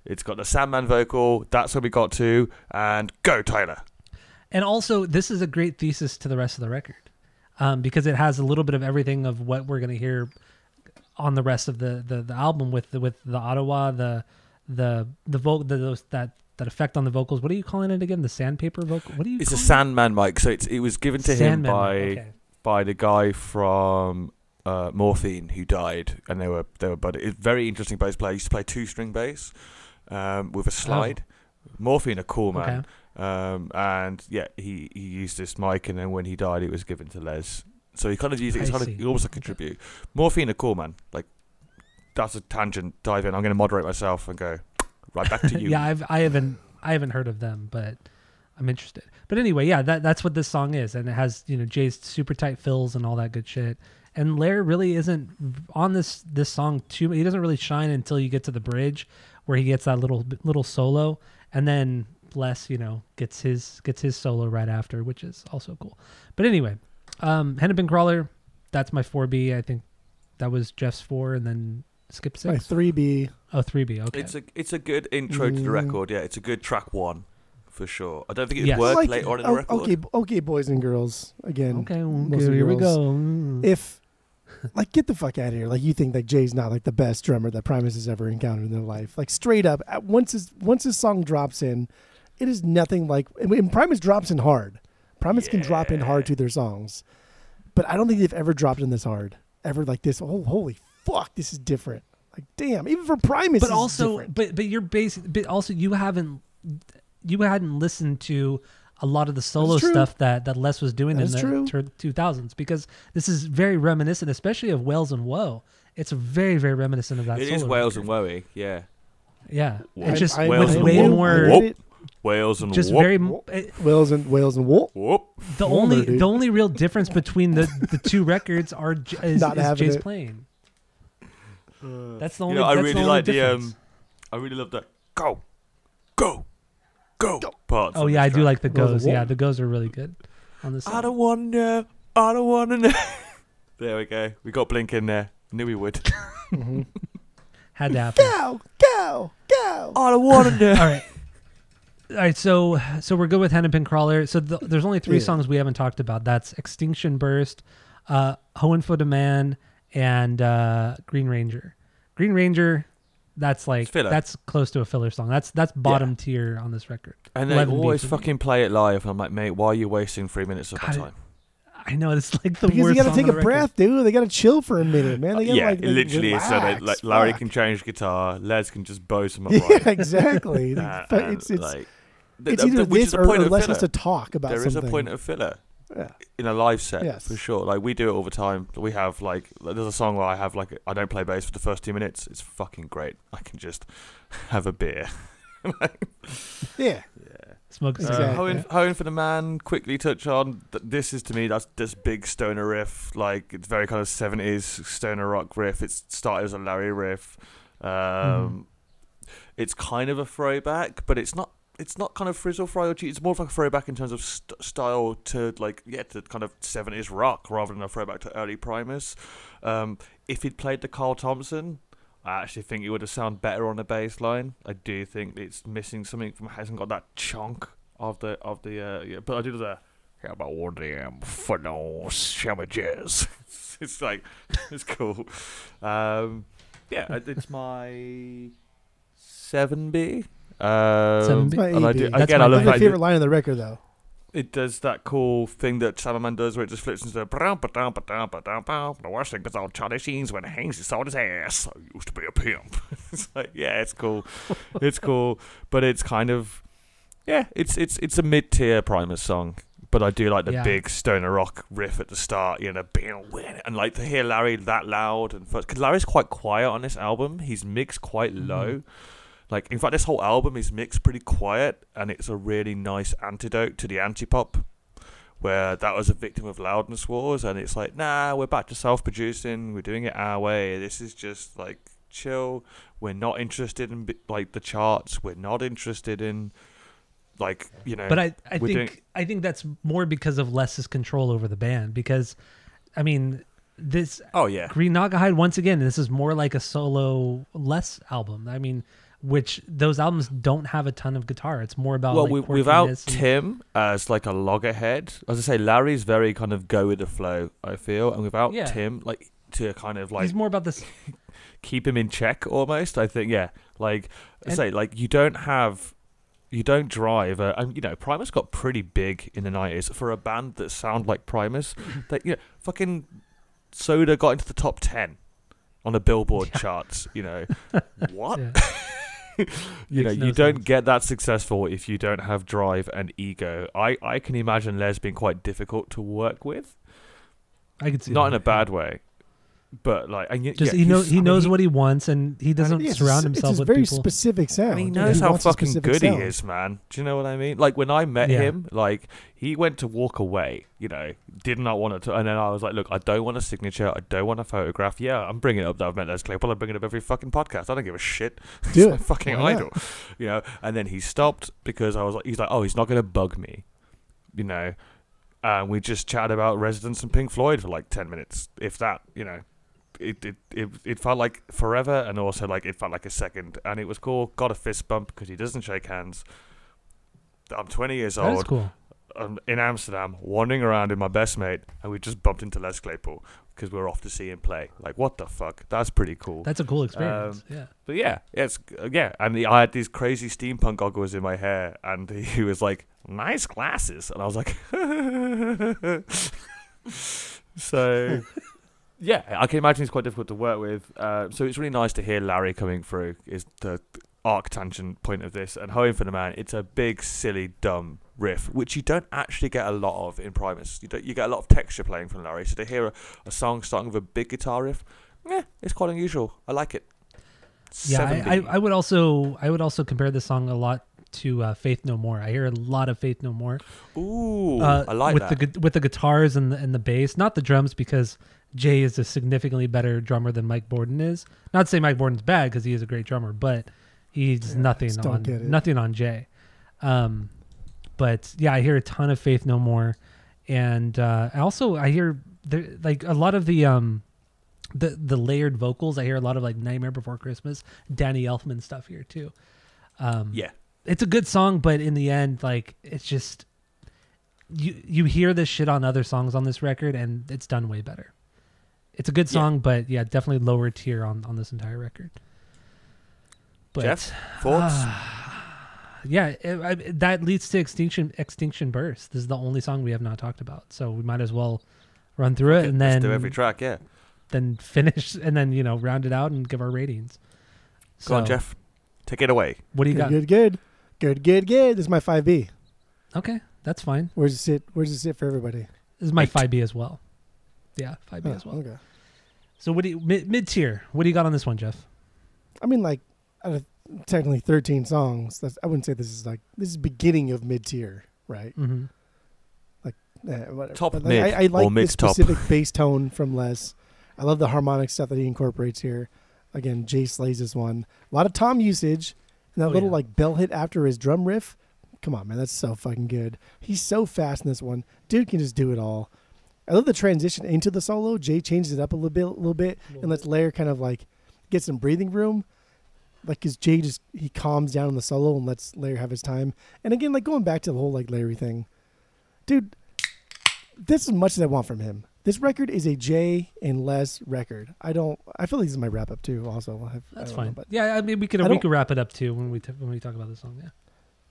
It's got the Sandman vocal. That's where we got to. And go, Tyler. And also, this is a great thesis to the rest of the record, because it has a little bit of everything of what we're going to hear on the rest of the album with the Ottawa, that effect on the vocals. What are you calling it again? The sandpaper vocal? What do you? It's a call Sandman mic. So it was given to Sandman him by the guy from Morphine who died, and they were buddy. It's very interesting bass player. He used to play 2-string bass with a slide. Morphine, a cool man. Okay. And yeah, he used this mic, and then when he died, it was given to Les. So he kind of used it. It's kind of almost like a tribute. Morphine, a cool man. Like, that's a tangent. Dive in. I'm going to moderate myself and go right back to you. Yeah, I haven't heard of them, but I'm interested. But anyway, yeah, that's what this song is, and it has Jay's super tight fills and all that good shit. And Lair really isn't on this song too. He doesn't really shine until you get to the bridge, where he gets that little solo, and then Les, gets his solo right after, which is also cool. But anyway, Hennepin Crawler, that's my 4B. I think that was Jeff's 4, and then Skip 6. My 3B. Oh, 3B. Okay. It's a good intro to the record. Yeah, it's a good track 1 for sure. I don't think it'd work later on in the record. Okay, boys and girls. Again. Okay, here we go. If get the fuck out of here. Like, you think that Jay's not like the best drummer that Primus has ever encountered in their life. Like, straight up, once his song drops in, it is nothing like. And Primus drops in hard. Primus can drop in hard to their songs, but I don't think they've ever dropped in this hard. Ever like this. Oh, holy fuck, this is different. Like, damn, even for Primus. But also, but you're but also you hadn't listened to a lot of the solo stuff that Les was doing in the 2000s, because this is very reminiscent, especially of Wales and Woe. It's very, very reminiscent of that. It is Wales and Woe, yeah. Yeah, it's just with way more. Wales and just whoop. very Wales and whoop. Whoop. The only real difference between the two records is Jay's playing. That's the only. I really like difference. I really love the go parts. Oh yeah, I do like the goes. Yeah, the goes are really good on this song. I don't wanna know. There we go. We got Blink in there. Knew we would. Mm-hmm. Had to happen. Go. I don't wanna know. All right. So we're good with Hennepin Crawler. So there's only 3 songs we haven't talked about. That's Extinction Burst, Hohen for the Man, and Green Ranger. Green Ranger, that's close to a filler song. That's bottom tier on this record. And they always fucking play it live. And I'm like, mate, why are you wasting 3 minutes of my time? I know, it's like the because worst. You got to take a breath, dude. They got to chill for a minute, man. They gotta, it literally is. So relax. Larry can change guitar, Les can just bow some up. Yeah, exactly. It's either this or let's just talk about something. There is a point of filler in a live set for sure. Like, we do it all the time. We have there's a song where I don't play bass for the first 2 minutes. It's fucking great. I can just have a beer. Yeah. Smoke Hoeing for the Man, quickly touch on. This is, to me, that's this big stoner riff. Like, it's very kind of 70s stoner rock riff. It started as a Larry riff. It's kind of a throwback, but it's not kind of frizzle fry or cheat. It's more of like a throwback in terms of style to to kind of 70s rock rather than a throwback to early Primus. If he'd played the Carl Thompson, I actually think it would have sounded better on the bass line. I do think it's missing something from, hasn't got that chunk of the but I do the how about one damn for no sandwiches. It's like, it's cool. It's my 7B. 7B. That's my favorite line of the record, though. It does that cool thing that Salaman does, where it just flips into the worst thing about Charlie Sheen's when it hangs his on his ass. I used to be a pimp. It's like, yeah, it's cool. It's cool, but it's kind of Yeah, it's a mid-tier Primus song, but I do like the Yeah. big stoner rock riff at the start, you know, and like to hear Larry that loud and because Larry's quite quiet on this album. He's mixed quite low. Like, in fact, this whole album is mixed pretty quiet, and it's a really nice antidote to the anti-pop, where that was a victim of loudness wars, and it's like, nah, we're back to self-producing, we're doing it our way. This is just like chill. We're not interested in like the charts. We're not interested in like, you know. But I think that's more because of Les's control over the band. Because, I mean, this Green Naugahyde, once again, this is more like a solo Les album. I mean, which those albums don't have a ton of guitar. It's more about without Tim as like a loggerhead. As I say, Larry's very kind of go with the flow, I feel, and without Tim, like to kind of like he's more about this. Keep him in check almost. I think, like you don't drive and you know, Primus got pretty big in the 90s for a band that sound like Primus. That, you know, fucking Soda got into the top 10 on the Billboard charts, you know. What? You know, you don't get that successful if you don't have drive and ego. I can imagine Les being quite difficult to work with. I can see not that, in a bad way. But like, and he knows what he wants, and he doesn't surround himself with very people. Specific sound. And he knows how fucking good he is, man. Do you know what I mean? Like when I met him, like he went to walk away. You know, did not want to. And then I was like, look, I don't want a signature. I don't want a photograph. Yeah, I'm bringing it up that I've met Les Claypool. I'm bringing it up every fucking podcast. I don't give a shit. He's my fucking idol. You know. And then he stopped because I was like, he's like, oh, he's not going to bug me. You know. We just chatted about Residents and Pink Floyd for like 10 minutes, if that. You know. It felt like forever, and also like it felt like a second, and it was cool. Got a fist bump because he doesn't shake hands. I'm 20 years old. That's cool. I'm in Amsterdam, wandering around with my best mate, and we just bumped into Les Claypool because we're off to see him play. Like, what the fuck? That's pretty cool. That's a cool experience. But and I had these crazy steampunk goggles in my hair, and he was like, "Nice glasses," and I was like, so. Yeah, I can imagine it's quite difficult to work with. So it's really nice to hear Larry coming through is the arc tangent point of this. And Home for the Man, it's a big, silly, dumb riff, which you don't actually get a lot of in Primus. You get a lot of texture playing from Larry. So to hear a song starting with a big guitar riff, it's quite unusual. I like it. Yeah, I would also compare this song a lot to Faith No More. I hear a lot of Faith No More. Ooh, I like that. With the guitars and the bass, not the drums, because Jay is a significantly better drummer than Mike Borden is. Not to say Mike Borden's bad, because he is a great drummer, but he's nothing on Jay. But yeah, I hear a ton of Faith No More, and also I hear like a lot of the layered vocals. I hear a lot of like Nightmare Before Christmas, Danny Elfman stuff here too. It's a good song, but in the end, like it's just you hear this shit on other songs on this record, and it's done way better. It's a good song, but yeah, definitely lower tier on this entire record. But, Jeff, thoughts? That leads to Extinction Burst. This is the only song we have not talked about, so we might as well run through it and then do every track. Yeah, then finish and then round it out and give our ratings. Go on, Jeff, take it away. What do you got? Good. This is my 5B. Okay, that's fine. Where's it sit for everybody? This is my 5B as well. Yeah, 5B as well. Okay. So what do you mid tier? What do you got on this one, Jeff? I mean, like, out of technically 13 songs, I wouldn't say this is beginning of mid tier, right? Mm-hmm. Like whatever. Top but, mid. I like mid the specific bass tone from Les. I love the harmonic stuff that he incorporates here. Again, Jay slays this one. A lot of tom usage, and that little like bell hit after his drum riff. Come on, man, that's so fucking good. He's so fast in this one. Dude can just do it all. I love the transition into the solo. Jay changes it up a little bit, and lets Lair kind of like get some breathing room. Like, cause Jay he calms down in the solo and lets Lair have his time. And again, like going back to the whole like Larry thing, dude, this is as much as I want from him. This record is a Jay and Les record. I feel like this is my wrap up too. Also, that's fine. But yeah, I mean we could wrap it up too when we talk about this song. Yeah.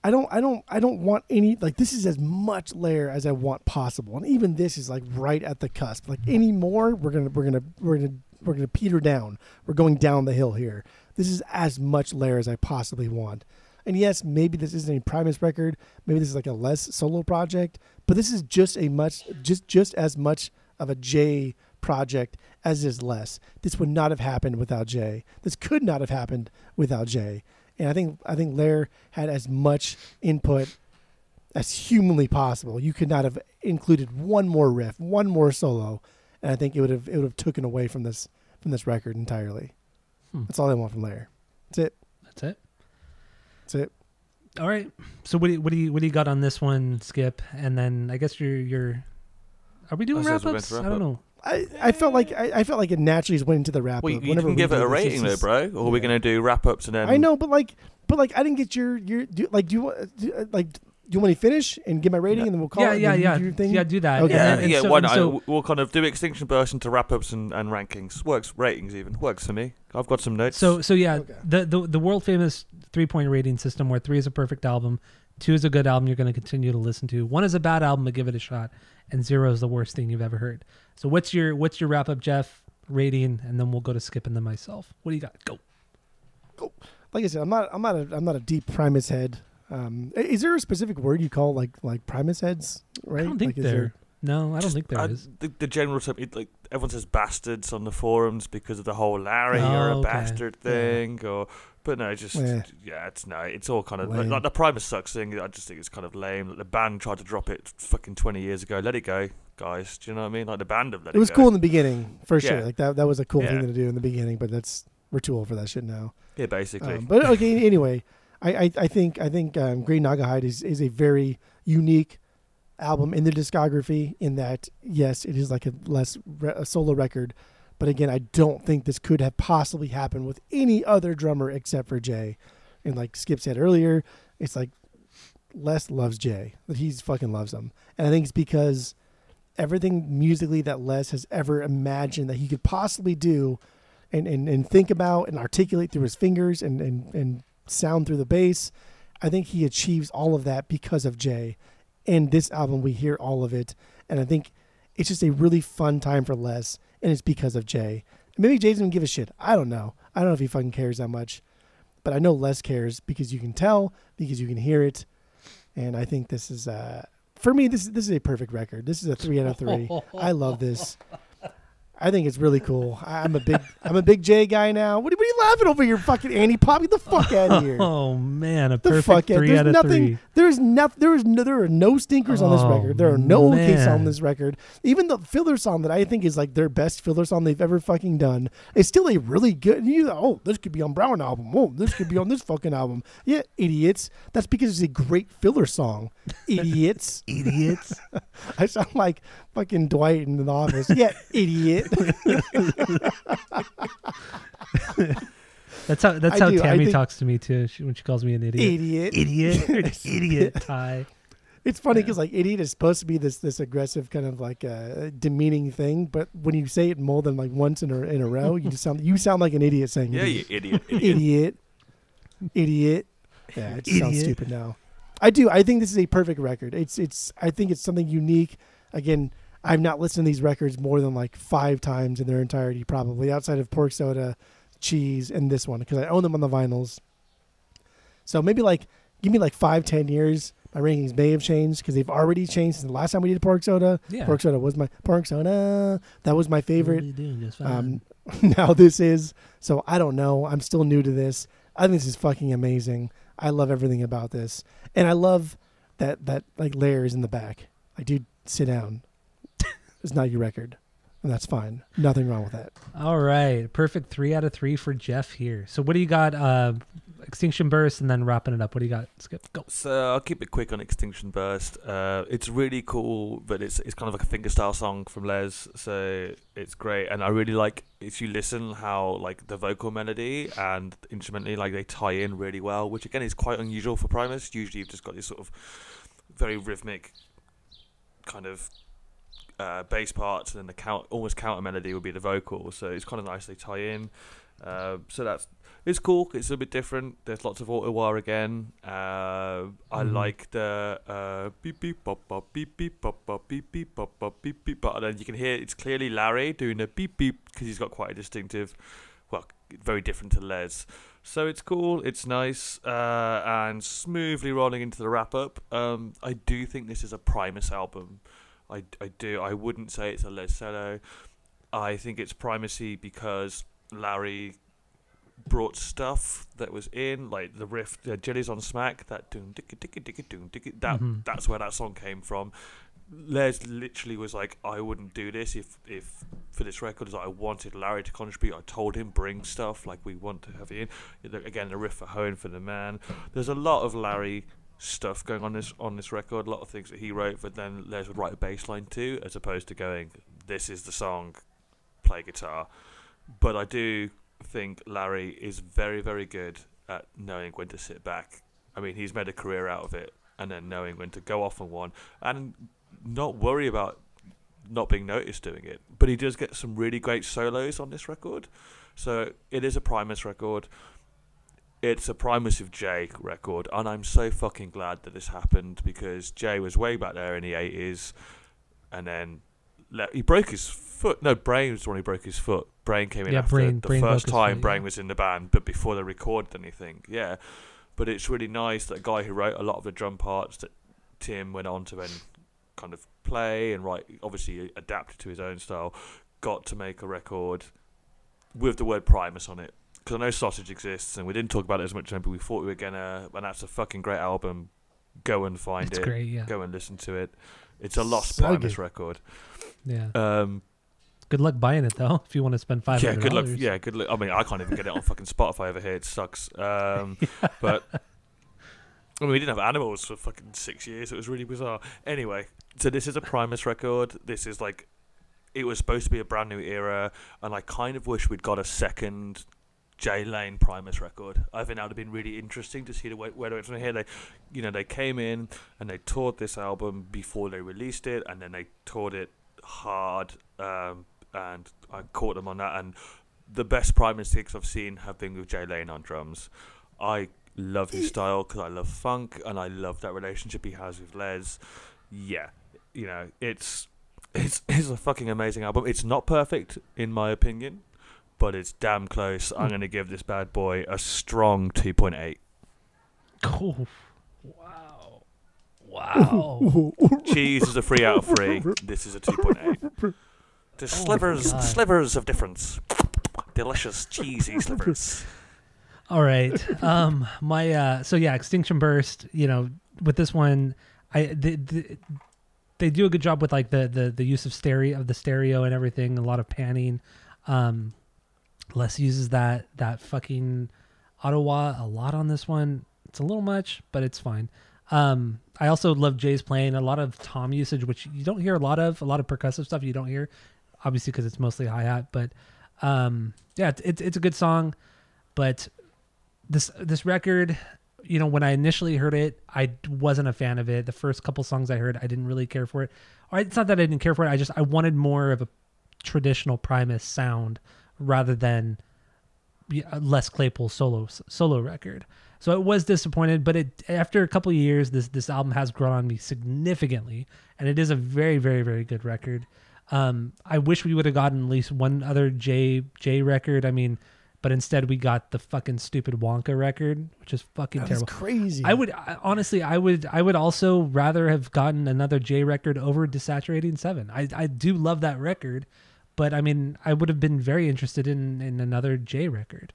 I don't want any, like, this is as much Lair as I want possible, and even this is like right at the cusp. Like any more, we're gonna peter down. We're going down the hill here. This is as much Lair as I possibly want. And yes, maybe this isn't a Primus record. Maybe this is like a Les solo project. But this is just as much of a Jay project as is Les. This would not have happened without Jay. This could not have happened without Jay. And I think Lair had as much input as humanly possible. You could not have included one more riff, one more solo, and I think it would have taken away from this record entirely. That's all I want from Lair. That's it. All right. So what do you got on this one, Skip? And then I guess you're. Are we doing wrap ups? I don't know. I felt like it naturally just went into the wrap up. Well, you can give it a rating though, bro. Or are we gonna do wrap ups and then? I know, but I didn't get your do you want me to finish and get my rating and then we'll call it? Yeah. Do your thing? Yeah, do that. Okay. Why not? We'll kind of do extinction burst into wrap ups and rankings. Works, ratings even works for me. I've got some notes. So yeah, okay. The world famous 3-point rating system where 3 is a perfect album, 2 is a good album you're going to continue to listen to, 1 is a bad album but give it a shot, and 0 is the worst thing you've ever heard. So what's your wrap up, Jeff? Rating, and then we'll go to Skip and then myself. What do you got? Go. Like I said, I'm not a deep Primus head. Is there a specific word you call like Primus heads? Right? I don't think No, I don't think there is. The general term, like everyone says bastards on the forums because of the whole Larry or a bastard thing, but no, it's all kind of like the Primus sucks thing. I just think it's kind of lame. Like the band tried to drop it fucking 20 years ago. Let it go, guys. Do you know what I mean? Like the band have let it go. It was cool in the beginning, for sure. Like that was a cool thing to do in the beginning, but we're too old for that shit now. Yeah, basically. But okay, anyway. I think Green Naugahyde is a very unique album in the discography in that, yes, it is like a solo record. But again, I don't think this could have possibly happened with any other drummer except for Jay. And like Skip said earlier, it's like Les loves Jay. He fucking loves him. And I think it's because everything musically that Les has ever imagined that he could possibly do and think about and articulate through his fingers and sound through the bass, I think he achieves all of that because of Jay. And this album, we hear all of it, and I think it's just a really fun time for Les, and it's because of Jay. Maybe Jay doesn't give a shit. I don't know if he fucking cares that much, but I know Les cares because you can tell, because you can hear it, and I think this is for me. This is a perfect record. This is a 3 out of 3. I love this. I think it's really cool. I'm a big Jay guy now. What are you laughing over here, fucking Annie Pop? Get the fuck out of here. Oh man, a perfect 3 out of 3. There are no stinkers on this record. There are no okay songs on this record. Even the filler song that I think is like their best filler song they've ever fucking done is still a really good. This could be on Brown album. Oh, this could be on this fucking album. Yeah, idiots. That's because it's a great filler song. Idiots. Idiots. I sound like fucking Dwight in The Office. Yeah, idiot. That's how Tammy talks to me too when she calls me an idiot. Idiot. Ty. It's funny because like idiot is supposed to be this aggressive kind of like demeaning thing, but when you say it more than like once in a row, you sound like an idiot saying idiot. You idiot. Yeah, it sounds stupid now. I do. I think this is a perfect record. I think it's something unique. Again, I've not listened to these records more than like 5 times in their entirety, probably outside of Pork Soda, Cheese, and this one because I own them on the vinyls. So maybe give me 5-10 years. My rankings may have changed because they've already changed since the last time we did Pork Soda. Yeah. Pork Soda was that was my favorite. Now this is. So I don't know. I'm still new to this. I think this is fucking amazing. I love everything about this, and I love that like layers in the back. Like, dude, sit down. It's not your record, and that's fine. Nothing wrong with that. All right. Perfect 3 out of 3 for Jeff here. So what do you got? Extinction Burst and then wrapping it up. What do you got? Skip, go. So I'll keep it quick on Extinction Burst. It's really cool, but it's kind of like a fingerstyle song from Les, so it's great. And I really like, if you listen, how like the vocal melody and instrumentally like they tie in really well, which again is quite unusual for Primus. Usually you've just got this sort of very rhythmic kind of bass parts, and then the almost counter melody would be the vocal. So it's kind of nice they tie in. So it's cool. It's a bit different. There's lots of auto wire again. I like the beep beep pop pop beep beep pop pop beep beep pop beep beep. And then you can hear it's clearly Larry doing a beep beep because he's got quite a distinctive well, very different to Les. So it's cool, it's nice, and smoothly rolling into the wrap-up. I do think this is a Primus album. I do. I wouldn't say it's a Les solo. I think it's Primacy because Larry brought stuff that was in, like the riff, Jelly's on Smack, that doom dicka dicka dicka doom dicka, that's where that song came from. Les literally was like, I wouldn't do this if for this record. Like, I wanted Larry to contribute. I told him bring stuff, like we want to have it in. Again, the riff for Hone for the Man. There's a lot of Larry stuff going on this record, a lot of things that he wrote, but then Les would write a bass line too, as opposed to going, this is the song, play guitar. But I do think Larry is very, very good at knowing when to sit back. I mean, he's made a career out of it, and then knowing when to go off on one and not worry about not being noticed doing it. But he does get some really great solos on this record. So it is a Primus record. It's a Primus of Jay record, and I'm so fucking glad that this happened, because Jay was way back there in the 80s, and then he broke his foot. No, Brain was the one who broke his foot. Brain came in after the first time Brain was in the band, but before they recorded anything. Yeah, but it's really nice that a guy who wrote a lot of the drum parts that Tim went on to then kind of play and write, obviously adapted to his own style, got to make a record with the word Primus on it. Because I know Sausage exists, and we didn't talk about it as much, but we thought we were gonna, and that's a fucking great album. Go and find it. Great, yeah. Go and listen to it. It's a lost Primus record. Yeah. Good luck buying it though. If you want to spend $500. Yeah, good luck. Yeah, good luck. I mean, I can't even get it on fucking Spotify over here. It sucks. But I mean, we didn't have Animals for fucking 6 years. It was really bizarre. Anyway, so this is a Primus record. This is like, it was supposed to be a brand new era, and I kind of wish we'd got a second Jay Lane Primus record. I think that would have been really interesting to see where it went from here. They came in and they toured this album before they released it, and then they toured it hard, and I caught them on that. And the best Primus gigs I've seen have been with Jay Lane on drums. I love his style because I love funk, and I love that relationship he has with Les. Yeah, it's a fucking amazing album. It's not perfect in my opinion, but it's damn close. I'm going to give this bad boy a strong 2.8. Oh, wow. Cheese is a 3 out of 3. This is a 2.8. The slivers of difference. Delicious, cheesy slivers. All right. Extinction Burst, with this one, they do a good job with like the use of stereo and everything, a lot of panning. Les uses that fucking Ottawa a lot on this one. It's a little much, but it's fine. I also love Jay's playing, a lot of tom usage, which you don't hear a lot of percussive stuff you don't hear, obviously because it's mostly hi-hat, but it's a good song. But this record, when I initially heard it, I wasn't a fan of it. The first couple songs I heard, I didn't really care for it. Or it's not that I didn't care for it, I wanted more of a traditional Primus sound rather than Les Claypool solo record. So I was disappointed, but after a couple of years, this album has grown on me significantly, and it is a very, very, very good record. I wish we would have gotten at least one other J record. I mean, but instead we got the fucking stupid Wonka record, which is fucking terrible. That's crazy. I would also rather have gotten another J record over Desaturating 7. I do love that record, but I mean, I would have been very interested in another J record.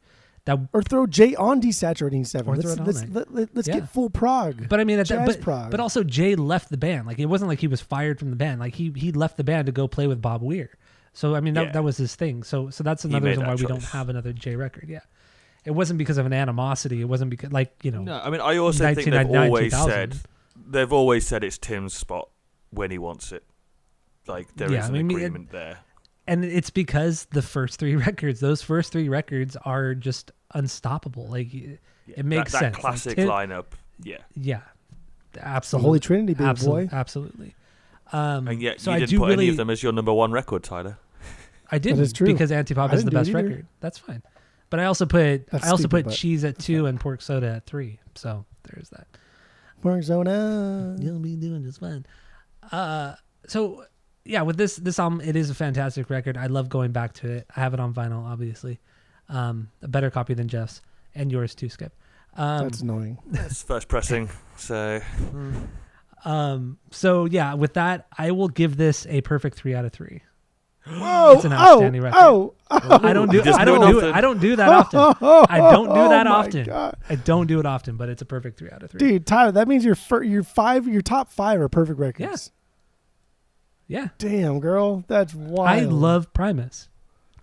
Or throw Jay on Desaturating 7. Let's get full prog. But I mean, prog. But also Jay left the band. Like, it wasn't like he was fired from the band. Like, he left the band to go play with Bob Weir. So I mean, that was his thing. So that's another reason why we don't have another Jay record. Yeah, it wasn't because of an animosity. It wasn't because No, I mean, I also think they've always said it's Tim's spot when he wants it. Like, there is an agreement there. And it's because those first three records are just unstoppable. Like, it makes sense. That classic lineup. Yeah. Yeah. Absolutely. The Holy Trinity, baby boy. Absolutely. And yet you didn't put any of them as your number one record, Tyler. I didn't, because Antipop is the best record. That's fine. But I also put Cheese at 2 and Pork Soda at 3. So there's that. Pork Soda. You'll be doing just fine. So yeah, with this album, it is a fantastic record. I love going back to it. I have it on vinyl, obviously. A better copy than Jeff's and yours too, Skip. That's annoying. That's first pressing. So. So yeah, with that, I will give this a perfect 3 out of 3. Whoa! It's an outstanding record. I don't do that often. I don't do that often. God. I don't do it often, but it's a perfect 3 out of 3. Dude, Tyler, that means your top 5 are perfect records. Yeah. Damn, girl, that's wild. I love Primus.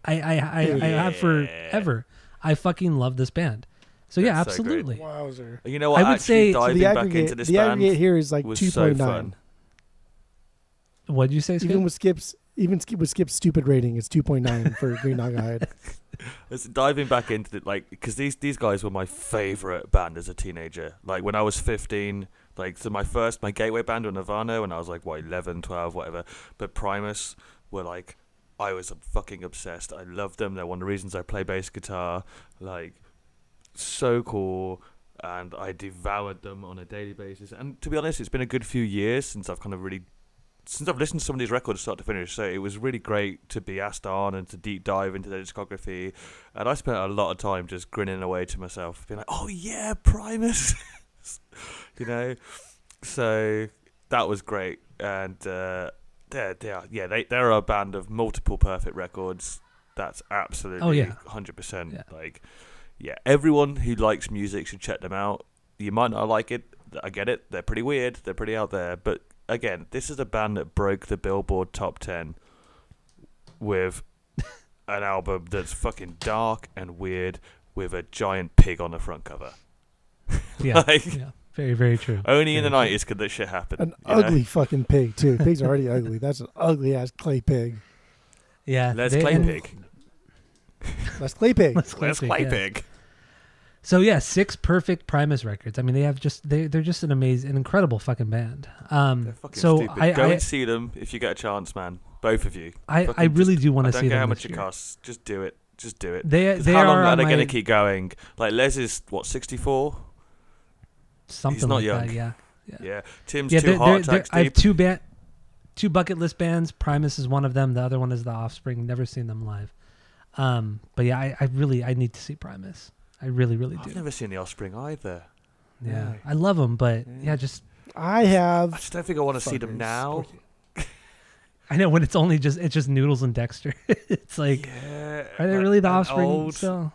I have forever. I fucking love this band. So yeah, That's so absolutely. Wowzer. You know what? I would say diving back into this the band aggregate here is like was 2.9. so fun. What'd you say, Skip? Even with Skip's stupid rating, it's 2.9 for Green Naugahyde. It's diving back into it, like, because these guys were my favorite band as a teenager. Like when I was 15, like so my gateway band was Nirvana when I was like 11, 12, whatever. But Primus were like, I was fucking obsessed. I loved them. They're one of the reasons I play bass guitar. Like, so cool. And I devoured them on a daily basis. And to be honest, it's been a good few years since I've listened to some of these records start to finish. So it was really great to be asked on and to deep dive into their discography. And I spent a lot of time just grinning away to myself, being like, oh yeah, Primus. So that was great. And they're a band of multiple perfect records. That's absolutely 100%. Yeah. Like, yeah, everyone who likes music should check them out. You might not like it. I get it. They're pretty weird. They're pretty out there. But again, this is a band that broke the Billboard Top 10 with an album that's fucking dark and weird with a giant pig on the front cover. Yeah, yeah. Very, very true. Only in the 90s could this shit happen. An ugly fucking pig, too. Pigs are already ugly. That's an ugly-ass clay pig. Yeah. Let's clay pig. Let's clay pig. Let's clay pig. So yeah, 6 perfect Primus records. I mean, they're just an incredible fucking band. They're fucking stupid. Go and see them if you get a chance, man. Both of you. I really do want to see them. I don't care how much it costs. Just do it. Just do it. They how long are they going to keep going? Like Les is 64. Something He's not like young. that. Yeah. Tim's too heart attacks I have two bucket list bands. Primus is one of them. The other one is The Offspring. Never seen them live. But yeah, I need to see Primus. I really, really do. I've never seen The Offspring either. Yeah, No. I love them, but Yeah. I have. I just don't think I want to see them now. I know when it's just Noodles and Dexter. It's like, are they really The Offspring? Old So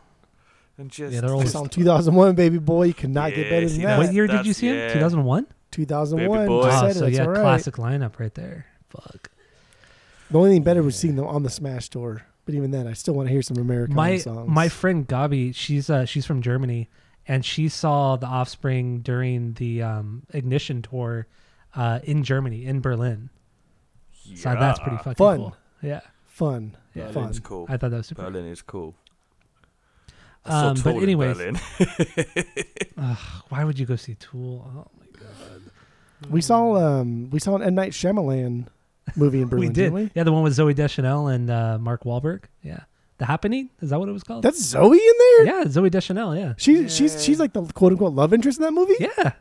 and just they're old. It's on 2001, baby boy. You cannot get better than see, that. What year did you that's- see yeah. him? 2001. 2001. Baby boy. Just said it, So that's yeah, all right. classic lineup right there. Fuck. The only thing better was seeing them on the Smash tour. But even then, I still want to hear some American songs. My friend Gabi, she's from Germany, and she saw The Offspring during the Ignition tour in Germany, in Berlin. Yeah. So that's pretty fucking Fun. cool. Yeah. Fun. Yeah. Fun. Berlin's cool. I thought that was super. Berlin is cool. I saw But Tool in anyways, Berlin. why would you go see Tool? Oh my god. We saw an M. Night Shyamalan movie in Berlin, We did. didn't we? Yeah, the one with Zoe Deschanel and Mark Wahlberg. Yeah. The Happening? Is that what it was called? That's Zoe in there? Yeah, Zoe Deschanel, yeah. She's like the quote unquote love interest in that movie? Yeah.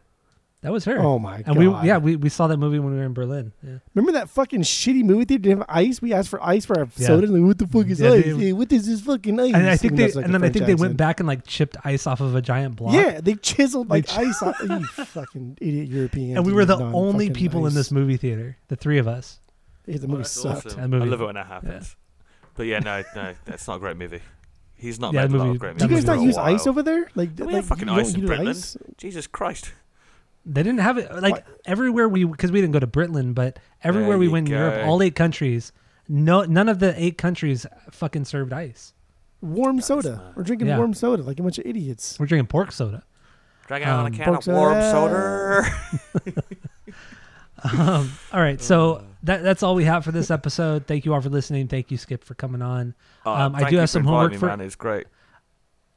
That was her. Oh my god. And we saw that movie when we were in Berlin. Yeah. Remember that fucking shitty movie theater didn't have ice? We asked for ice for our Yeah. soda. Like, what the fuck is Yeah, ice? they- Hey, what is this fucking ice? And I think that's like a I French think they went accent. back and like chipped ice off of a giant block. Yeah, they chiseled like They ice off. You fucking idiot European. And we were the only people in this movie theater. The 3 of us. Yeah, the movie That's sucked. awesome. That movie- I love it when that happens. But yeah, no, that's not a great movie. He's not Yeah, made the a lot movie- of great Do you movies guys for not a use while. ice over there? Like, We have fucking you don't ice in use Britain. ice? Jesus Christ. They didn't have it like everywhere because we didn't go to Britland, but everywhere There we you went in Europe, go. all 8 countries, none of the 8 countries fucking served ice. Warm soda. We're drinking Yeah. warm soda like a bunch of idiots. We're drinking pork soda. Drag out a can pork of warm soda. soda. All right, so that's all we have for this episode. Thank you all for listening. Thank you, Skip, for coming on. I Thank do you have some inviting homework me, for. man. It's great.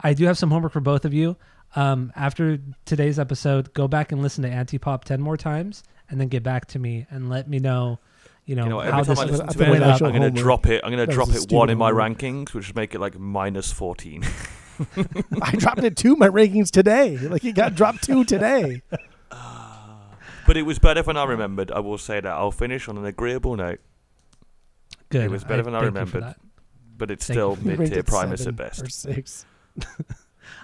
I do have some homework for both of you. After today's episode, go back and listen to Antipop 10 more times, and then get back to me and let me know, You know, how every this time I listen I to thought it, it was I'm actual going to homework. drop it. I'm going to That drop was a it one in my stupid rankings, which would make it like minus 14. I dropped it to my rankings today. Like, it got dropped 2 today. But it was better than I remembered. I will say that. I'll finish on an agreeable note. Good. It was better than I thank you for remembered. that. but it's Thank still you. Ranked mid-tier at Primus 7 at best. or 6. It's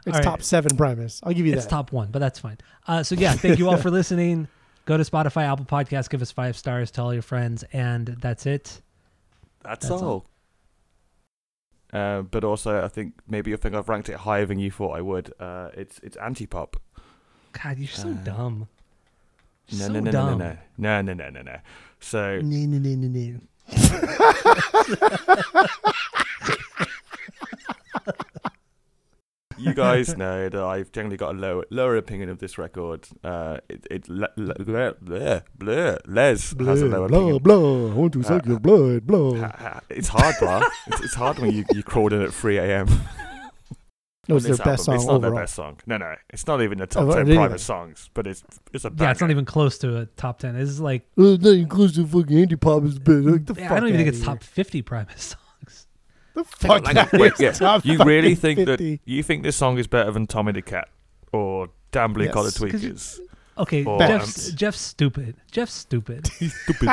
All right. top 7 Primus. I'll give you It's that. top 1, but that's fine. So yeah, thank you all for listening. Go to Spotify, Apple Podcasts, give us 5 stars, tell all your friends, and that's it. That's all. But also, I think maybe you'll think I've ranked it higher than you thought I would. It's anti-pop. God, you're so dumb. No, So no, no, dumb. no, no, no, no, no, no. So No. you guys know that I've generally got a lower opinion of this record. Les has a lower opinion. Blah. I want to suck your blood. Blah. It's hard, bro. It's hard when you crawled in at 3 a.m. No, it's their best song It's not overall. their best song. No. It's not even the top Oh, 10 anyway. Primus songs, but it's a banger. Yeah, it's not even close to a top 10. This is like, It's not even close to fucking anti-pop is better. Like, the I fuck don't even think outta it's here. top 50 Primus songs. The fuck outta Wait, here. yeah. Top You really fucking think 50. that you think this song is better than Tommy the Cat or Damn Blue Yes. Collar Tweakers? Okay, Or, Jeff's stupid. Jeff's stupid. He's stupid.